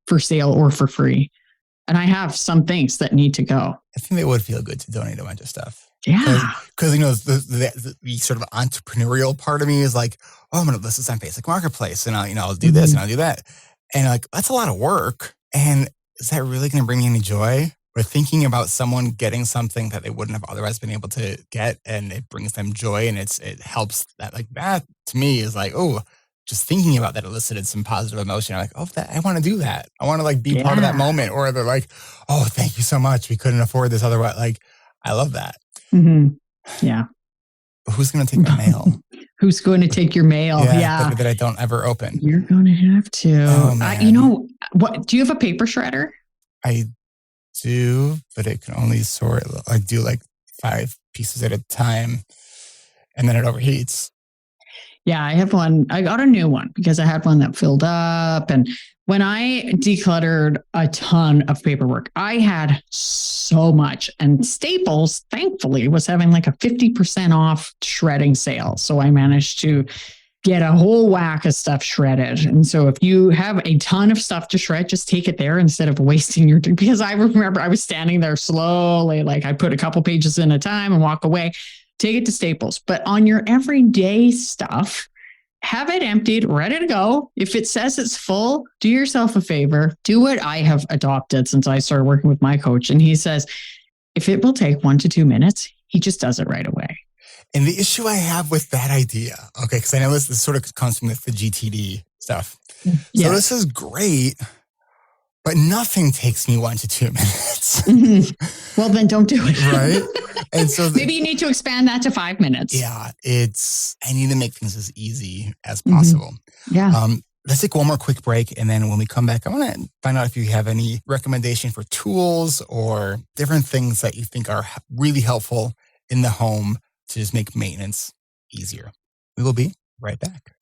for sale or for free. And I have some things that need to go. I think it would feel good to donate a bunch of stuff. Yeah. Because, the sort of entrepreneurial part of me is like, oh, I'm going to list this on Facebook Marketplace and I'll do this and I'll do that. And like, that's a lot of work. And is that really going to bring me any joy? Or thinking about someone getting something that they wouldn't have otherwise been able to get, and it brings them joy and it helps that, like, that to me is like, oh, just thinking about that elicited some positive emotion. I'm like, oh, I want to do that. I want to like be part of that moment. Or they're like, oh, thank you so much. We couldn't afford this otherwise. Like, I love that. Mm-hmm. Yeah. But who's going to take my mail? Who's going to take your mail? Yeah. That I don't ever open. You're going to have to. Oh, man. What? Do you have a paper shredder? I do, but it can only sort. I do like 5 pieces at a time, and then it overheats. Yeah, I have one. I got a new one because I had one that filled up. And when I decluttered a ton of paperwork, I had so much. And Staples, thankfully, was having like a 50% off shredding sale. So I managed to get a whole whack of stuff shredded. And so if you have a ton of stuff to shred, just take it there instead of wasting your time. Because I remember I was standing there slowly, like I put a couple pages in a time and walk away. Take it to Staples. But on your everyday stuff, have it emptied, ready to go. If it says it's full, do yourself a favor. Do what I have adopted since I started working with my coach. And he says, if it will take 1 to 2 minutes, he just does it right away. And the issue I have with that idea, okay, because I know this sort of comes from the GTD stuff. So this is great, but nothing takes me 1 to 2 minutes. Well, then don't do it. Right? And so maybe you need to expand that to 5 minutes. Yeah, I need to make things as easy as possible. Yeah. Let's take one more quick break. And then when we come back, I want to find out if you have any recommendation for tools or different things that you think are really helpful in the home to just make maintenance easier. We will be right back.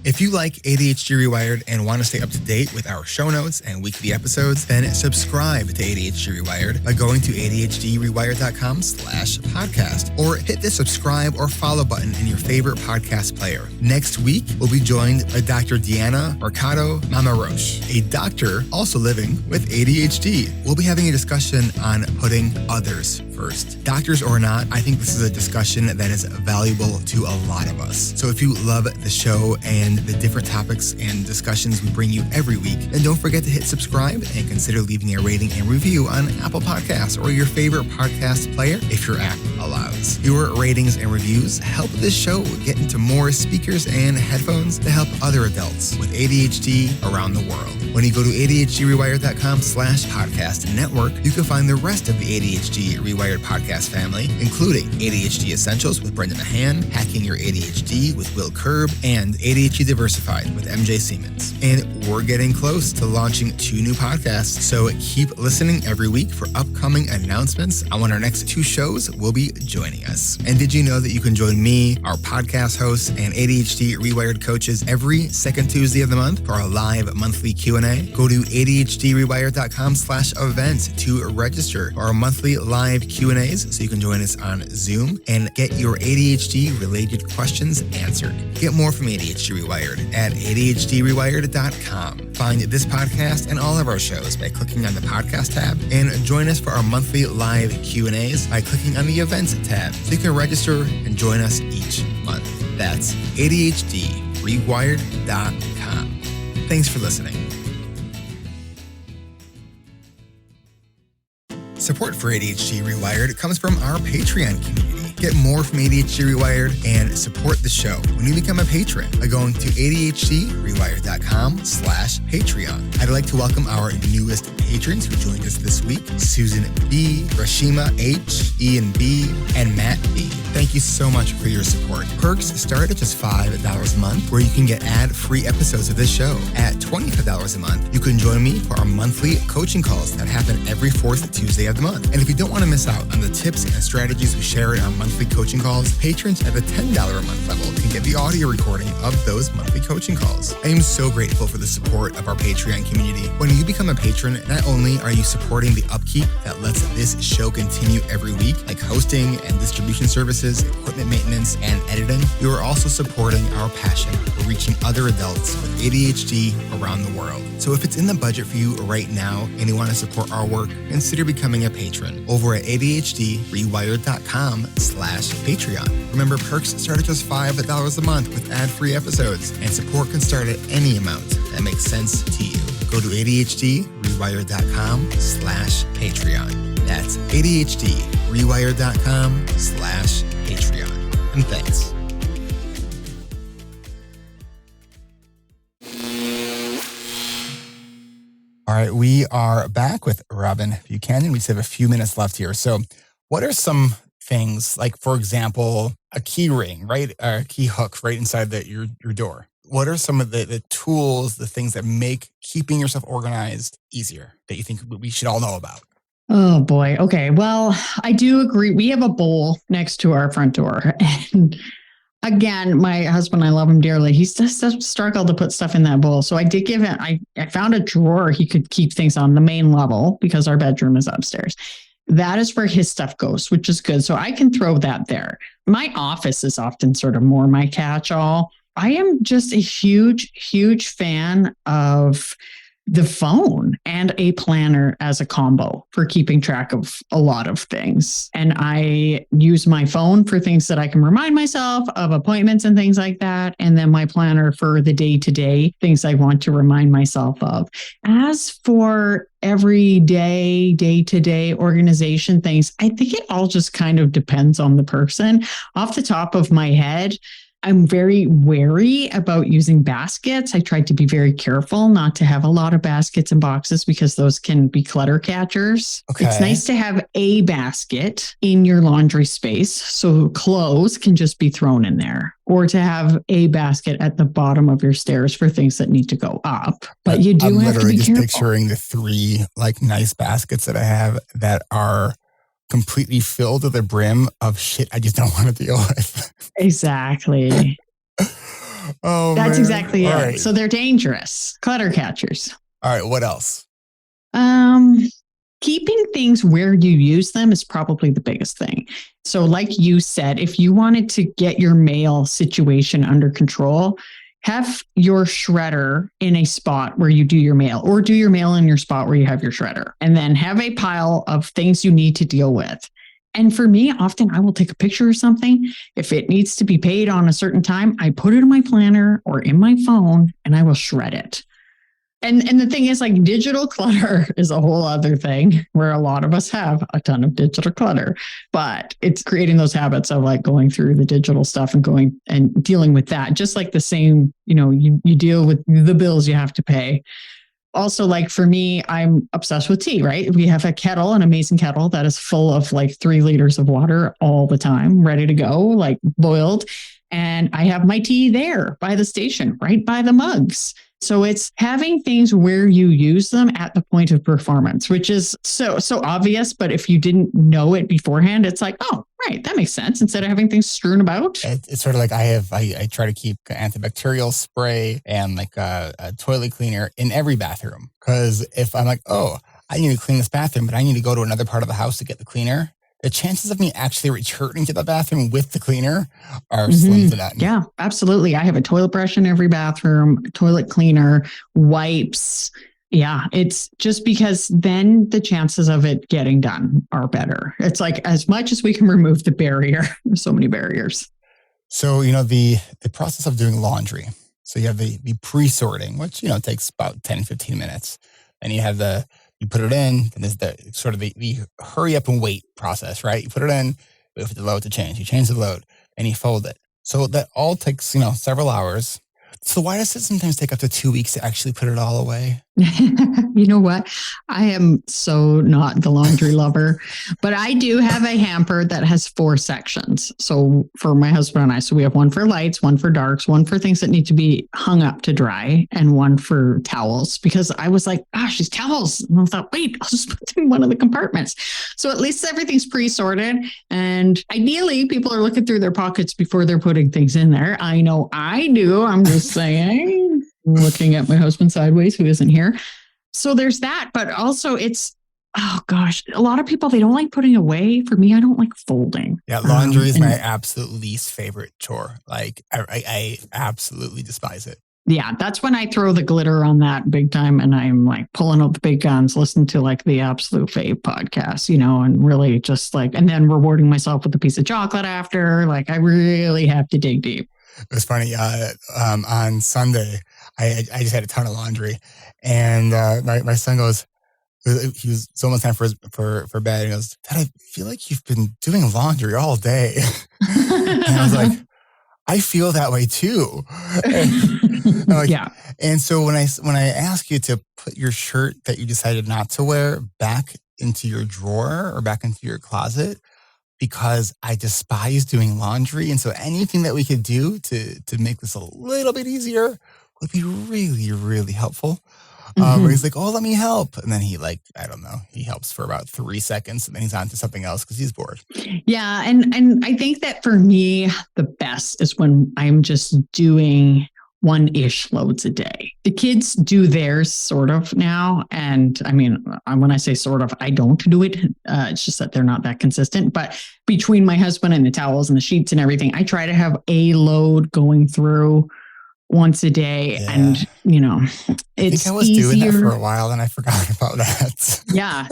If If you like ADHD Rewired and want to stay up to date with our show notes and weekly episodes, then subscribe to ADHD Rewired by going to adhdrewired.com/podcast or hit the subscribe or follow button in your favorite podcast player. Next week, we'll be joined by Dr. Deanna Mercado Mamaroche, a doctor also living with ADHD. We'll be having a discussion on putting others first. Doctors or not, I think this is a discussion that is valuable to a lot of us. So if you love the show and the different topics and discussions we bring you every week, then don't forget to hit subscribe and consider leaving a rating and review on Apple Podcasts or your favorite podcast player if your app allows. Your ratings and reviews help this show get into more speakers and headphones to help other adults with ADHD around the world. When you go to adhdrewired.com/podcast network, you can find the rest of the ADHD Rewired podcast family, including ADHD Essentials with Brendan Mahan, Hacking Your ADHD with Will Kerb, and ADHD Diversified with MJ Siemens. And we're getting close to launching 2 new podcasts, so keep listening every week for upcoming announcements on when our next 2 shows will be joining us. And did you know that you can join me, our podcast hosts, and ADHD Rewired coaches every second Tuesday of the month for our live monthly Q&A? Go to adhdrewired.com/events to register for our monthly live Q&As so you can join us on Zoom and get your ADHD-related questions answered. Get more from ADHD Rewired at adhdrewired.com. Find this podcast and all of our shows by clicking on the podcast tab, and join us for our monthly live Q&As by clicking on the events tab so you can register and join us each month. That's adhdrewired.com. Thanks for listening. Support for ADHD Rewired comes from our Patreon community. Get more from ADHD Rewired and support the show when you become a patron by going to adhdrewired.com/Patreon. I'd like to welcome our newest patrons who joined us this week: Susan B, Rashima H, Ian B, and Matt B. Thank you so much for your support. Perks start at just $5 a month, where you can get ad-free episodes of this show. At $25 a month, you can join me for our monthly coaching calls that happen every 4th Tuesday of the month. And if you don't want to miss out on the tips and strategies we share in our monthly coaching calls, patrons at the $10 a month level can get the audio recording of those monthly coaching calls. I am so grateful for the support of our Patreon community. When you become a patron, not only are you supporting the upkeep that lets this show continue every week, like hosting and distribution services, equipment maintenance, and editing, you are also supporting our passion for reaching other adults with ADHD around the world. So if it's in the budget for you right now and you want to support our work, consider becoming a patron over at adhdrewired.com/Patreon. Remember, perks start at just $5 a month with ad-free episodes, and support can start at any amount that makes sense to you. Go to adhdrewired.com/Patreon. That's adhdrewired.com/Patreon. And thanks. All right, we are back with Robyn Buchanan. We just have a few minutes left here. So what are some things, like, for example, a key ring, right? Or a key hook right inside your door. What are some of the tools, the things that make keeping yourself organized easier that you think we should all know about? Oh boy. Okay. Well, I do agree. We have a bowl next to our front door. And again, my husband, I love him dearly. He's just struggled to put stuff in that bowl. So I did give him, I found a drawer he could keep things on the main level because our bedroom is upstairs. That is where his stuff goes, which is good. So I can throw that there. My office is often sort of more my catch-all. I am just a huge, huge fan of the phone and a planner as a combo for keeping track of a lot of things. And I use my phone for things that I can remind myself of, appointments and things like that. And then my planner for the day-to-day things I want to remind myself of. As for everyday, day-to-day organization things, I think it all just kind of depends on the person. Off the top of my head, I'm very wary about using baskets. I try to be very careful not to have a lot of baskets and boxes because those can be clutter catchers. Okay. It's nice to have a basket in your laundry space so clothes can just be thrown in there, or to have a basket at the bottom of your stairs for things that need to go up. But you do have to be careful. I'm literally just picturing the 3 nice baskets that I have that are completely filled to the brim of shit I just don't want to deal with. Exactly. Oh, That's man. exactly All it. right. So they're dangerous. Clutter catchers. All right. What else? Keeping things where you use them is probably the biggest thing. So like you said, if you wanted to get your mail situation under control, have your shredder in a spot where you do your mail, or do your mail in your spot where you have your shredder, and then have a pile of things you need to deal with. And for me, often I will take a picture of something. If it needs to be paid on a certain time, I put it in my planner or in my phone and I will shred it. And the thing is, like, digital clutter is a whole other thing where a lot of us have a ton of digital clutter, but it's creating those habits of like going through the digital stuff and going and dealing with that. Just like the same, you deal with the bills you have to pay. Also, like for me, I'm obsessed with tea, right? We have a kettle, an amazing kettle that is full of like 3 liters of water all the time, ready to go, like boiled. And I have my tea there by the station, right by the mugs. So it's having things where you use them at the point of performance, which is so obvious. But if you didn't know it beforehand, it's like, oh, right, that makes sense. Instead of having things strewn about. It's sort of like I try to keep antibacterial spray and like a toilet cleaner in every bathroom. Because if I'm like, oh, I need to clean this bathroom, but I need to go to another part of the house to get the cleaner, the chances of me actually returning to the bathroom with the cleaner are slim to none. Yeah, absolutely. I have a toilet brush in every bathroom, toilet cleaner, wipes. Yeah, it's just because then the chances of it getting done are better. It's like as much as we can remove the barrier, there's so many barriers. So, the process of doing laundry. So you have the pre-sorting, which, takes about 10, 15 minutes. Then you have you put it in, and there's the sort of the hurry up and wait process, right? You put it in, wait for the load to change. You change the load, and you fold it. So that all takes, several hours. So why does it sometimes take up to 2 weeks to actually put it all away? You know what? I am so not the laundry lover, but I do have a hamper that has 4 sections. So for my husband and I, so we have one for lights, one for darks, one for things that need to be hung up to dry, and one for towels, because I was like, gosh, these towels. And I thought, wait, I'll just put them in one of the compartments. So at least everything's pre-sorted. And ideally, people are looking through their pockets before they're putting things in there. I know I do. I'm just saying, looking at my husband sideways, who isn't here. So there's that, but also it's, oh gosh, a lot of people, they don't like putting away. For me, I don't like folding. Yeah, laundry is my absolute least favorite chore. Like I absolutely despise it. Yeah, that's when I throw the glitter on that big time, and I'm like pulling out the big guns, listening to like the Absolute Fave podcast, and really just like, and then rewarding myself with a piece of chocolate after. Like I really have to dig deep. It was funny. On Sunday, I just had a ton of laundry, and my son goes, it's almost time for bed. And he goes, Dad, I feel like you've been doing laundry all day. And I was like, I feel that way too. And like, yeah. And so when I ask you to put your shirt that you decided not to wear back into your drawer or back into your closet, because I despise doing laundry. And so anything that we could do to make this a little bit easier would be really, really helpful. Where he's like, oh, let me help. And then he he helps for about 3 seconds, and then he's on to something else because he's bored. Yeah. And I think that for me, the best is when I'm just doing 1-ish loads a day. The kids do theirs sort of now. And I mean, when I say sort of, I don't do it. It's just that they're not that consistent. But between my husband and the towels and the sheets and everything, I try to have a load going through once a day. Yeah. And, it's I was easier. Doing that for a while and I forgot about that. Yeah.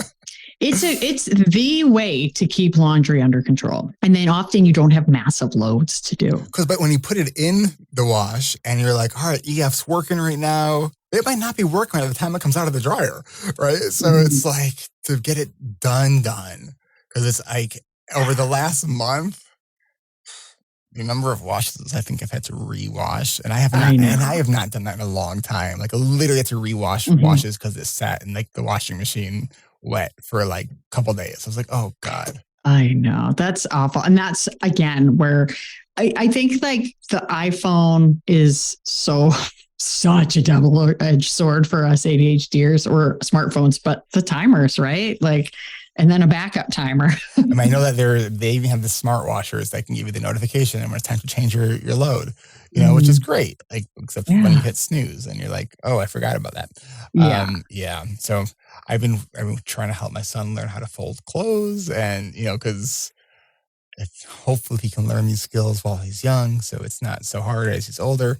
It's the way to keep laundry under control. And then often you don't have massive loads to do. But when you put it in the wash and you're like, all right, EF's working right now, it might not be working by the time it comes out of the dryer, right? So it's like to get it done. Because it's like over the last month, the number of washes I think I've had to rewash, and I have not done that in a long time. Like I literally had to rewash washes because it sat in like the washing machine wet for like a couple of days. I was like, oh God. I know, that's awful. And that's again where I think like the iPhone is such a double-edged sword for us ADHDers or smartphones, but the timers, right? Like and then a backup timer. I know that they even have the smart washers that can give you the notification and when it's time to change your load, which is great. Like, except when you hit snooze and you're like, oh, I forgot about that. So I've been trying to help my son learn how to fold clothes and, because hopefully he can learn these skills while he's young. So it's not so hard as he's older.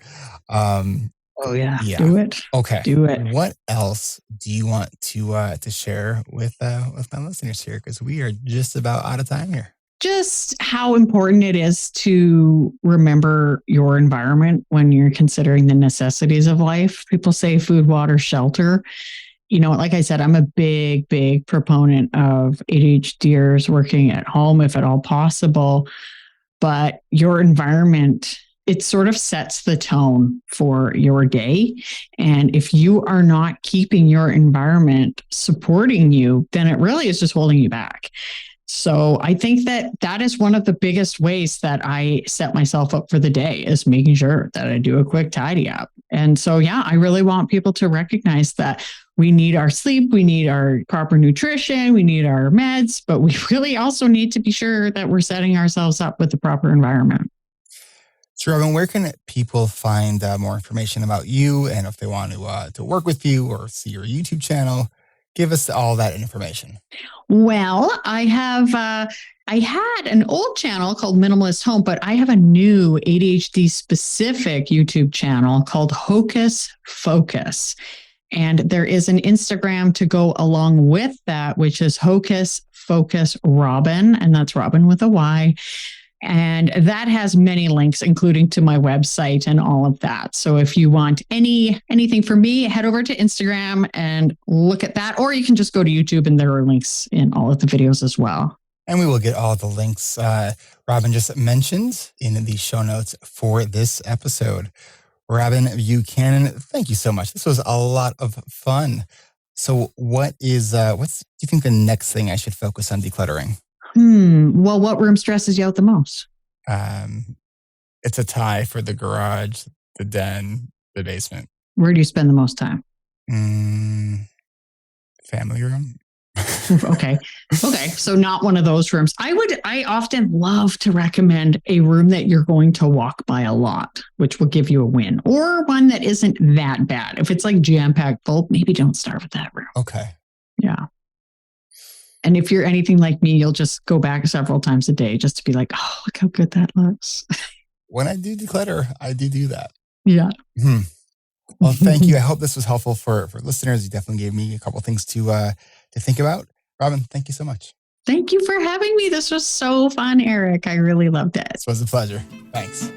Do it. Okay. Do it. What else do you want to share with my listeners here? Because we are just about out of time here. Just how important it is to remember your environment when you're considering the necessities of life. People say food, water, shelter. Like I said, I'm a big, big proponent of ADHDers working at home if at all possible. But your environment, it sort of sets the tone for your day. And if you are not keeping your environment supporting you, then it really is just holding you back. So I think that is one of the biggest ways that I set myself up for the day, is making sure that I do a quick tidy up. And so, I really want people to recognize that we need our sleep, we need our proper nutrition, we need our meds, but we really also need to be sure that we're setting ourselves up with the proper environment. So, Robyn, where can people find more information about you, and if they want to work with you or see your YouTube channel? Give us all that information. Well, I had an old channel called Minimalist Home, but I have a new ADHD specific YouTube channel called Hocus Focus. And there is an Instagram to go along with that, which is Hocus Focus Robyn, and that's Robyn with a Y. And that has many links, including to my website and all of that. So if you want anything from me, head over to Instagram and look at that. Or you can just go to YouTube and there are links in all of the videos as well. And we will get all the links Robyn just mentioned in the show notes for this episode. Robyn Buchanan, thank you so much. This was a lot of fun. So what's do you think the next thing I should focus on decluttering? Well, what room stresses you out the most? It's a tie for the garage, the den, the basement. Where do you spend the most time? Family room. Okay. So not one of those rooms. I often love to recommend a room that you're going to walk by a lot, which will give you a win, or one that isn't that bad. If it's like jam-packed full, maybe don't start with that room. Okay. Yeah. And if you're anything like me, you'll just go back several times a day just to be like, oh, look how good that looks. When I do declutter, I do that. Yeah. Well, thank you. I hope this was helpful for listeners. You definitely gave me a couple things to think about. Robyn, thank you so much. Thank you for having me. This was so fun, Eric. I really loved it. This was a pleasure. Thanks.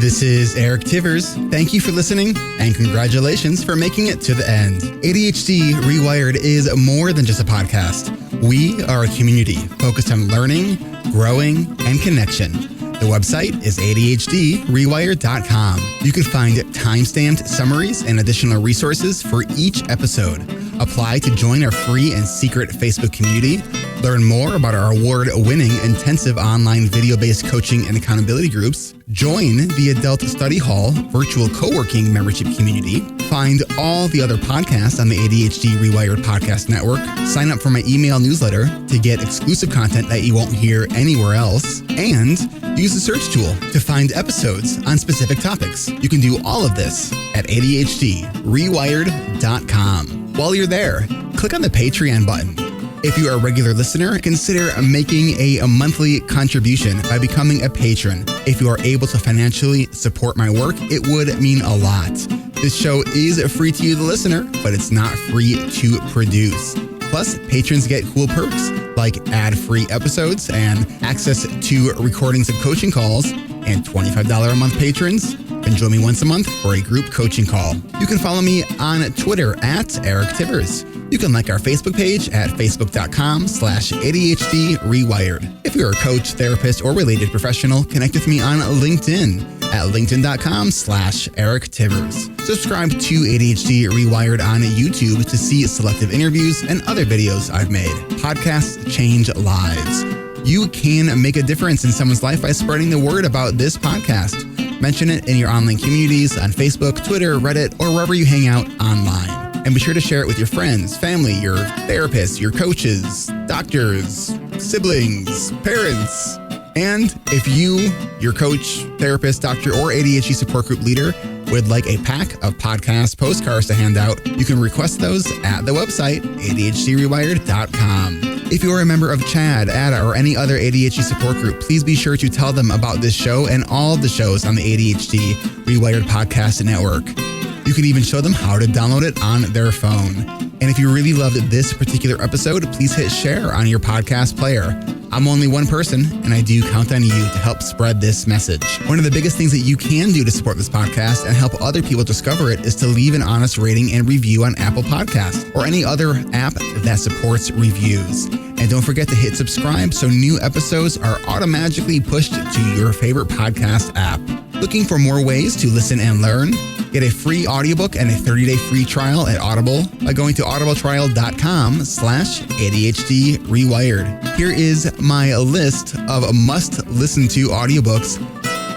This is Eric Tivers. Thank you for listening and congratulations for making it to the end. ADHD Rewired is more than just a podcast. We are a community focused on learning, growing, and connection. The website is ADHDrewired.com. You can find time-stamped summaries and additional resources for each episode. Apply to join our free and secret Facebook community. Learn more about our award-winning intensive online video-based coaching and accountability groups. Join the Adult Study Hall virtual co-working membership community. Find all the other podcasts on the ADHD Rewired Podcast Network. Sign up for my email newsletter to get exclusive content that you won't hear anywhere else. And use the search tool to find episodes on specific topics. You can do all of this at ADHDrewired.com. While you're there, click on the Patreon button. If you are a regular listener, consider making a monthly contribution by becoming a patron. If you are able to financially support my work, it would mean a lot. This show is free to you, the listener, but it's not free to produce. Plus, patrons get cool perks like ad-free episodes and access to recordings of coaching calls, and $25 a month patrons can join me once a month for a group coaching call. You can follow me on Twitter at Eric Tivers. You can like our Facebook page at facebook.com/ADHD Rewired. If you're a coach, therapist, or related professional, connect with me on LinkedIn at linkedin.com/Eric Tivers. Subscribe to ADHD Rewired on YouTube to see selective interviews and other videos I've made. Podcasts change lives. You can make a difference in someone's life by spreading the word about this podcast. Mention it in your online communities on Facebook, Twitter, Reddit, or wherever you hang out online. And be sure to share it with your friends, family, your therapists, your coaches, doctors, siblings, parents. And if you, your coach, therapist, doctor, or ADHD support group leader would like a pack of podcast postcards to hand out, you can request those at the website, ADHDrewired.com. If you are a member of CHAD, ADDA, or any other ADHD support group, please be sure to tell them about this show and all the shows on the ADHD Rewired podcast network. You can even show them how to download it on their phone. And if you really loved this particular episode, please hit share on your podcast player. I'm only one person, and I do count on you to help spread this message. One of the biggest things that you can do to support this podcast and help other people discover it is to leave an honest rating and review on Apple Podcasts or any other app that supports reviews. And don't forget to hit subscribe so new episodes are automatically pushed to your favorite podcast app. Looking for more ways to listen and learn? Get a free audiobook and a 30-day free trial at Audible by going to audibletrial.com/ADHD Rewired. Here is my list of must-listen-to audiobooks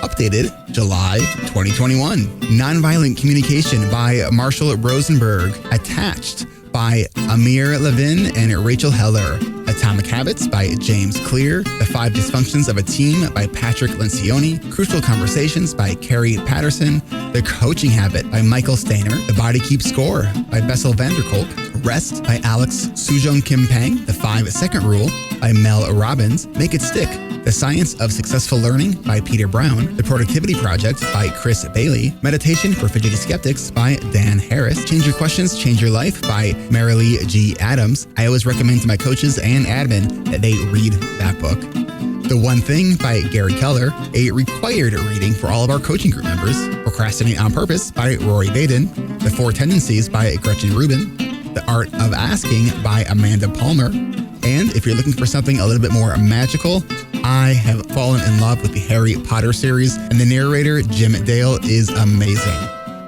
updated July 2021. Nonviolent Communication by Marshall Rosenberg. Attached by Amir Levin and Rachel Heller. Atomic Habits by James Clear. The 5 Dysfunctions of a Team by Patrick Lencioni. Crucial Conversations by Carrie Patterson. The Coaching Habit by Michael Stainer. The Body Keeps Score by Bessel van der Kolk. Rest by Alex Sujong Kim Pang. The 5-Second Rule by Mel Robbins. Make It Stick. The Science of Successful Learning by Peter Brown. The Productivity Project by Chris Bailey. Meditation for Fidgety Skeptics by Dan Harris. Change Your Questions, Change Your Life by Marilee G. Adams. I always recommend to my coaches and admin that they read that book. The One Thing by Gary Keller, a required reading for all of our coaching group members. Procrastinate on Purpose by Rory Baden. The 4 Tendencies by Gretchen Rubin. The Art of Asking by Amanda Palmer. And if you're looking for something a little bit more magical, I have fallen in love with the Harry Potter series, and the narrator, Jim Dale, is amazing.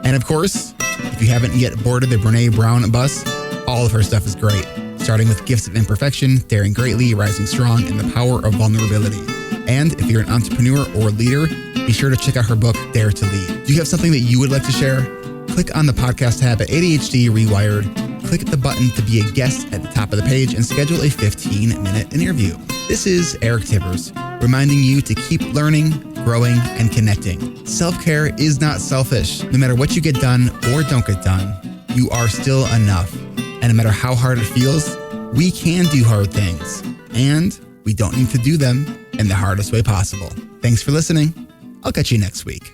And of course, if you haven't yet boarded the Brene Brown bus, all of her stuff is great, starting with Gifts of Imperfection, Daring Greatly, Rising Strong, and The Power of Vulnerability. And if you're an entrepreneur or leader, be sure to check out her book, Dare to Lead. Do you have something that you would like to share? Click on the podcast tab at ADHD Rewired. Click the button to be a guest at the top of the page and schedule a 15-minute interview. This is Eric Tivers, reminding you to keep learning, growing, and connecting. Self-care is not selfish. No matter what you get done or don't get done, you are still enough. And no matter how hard it feels, we can do hard things. And we don't need to do them in the hardest way possible. Thanks for listening. I'll catch you next week.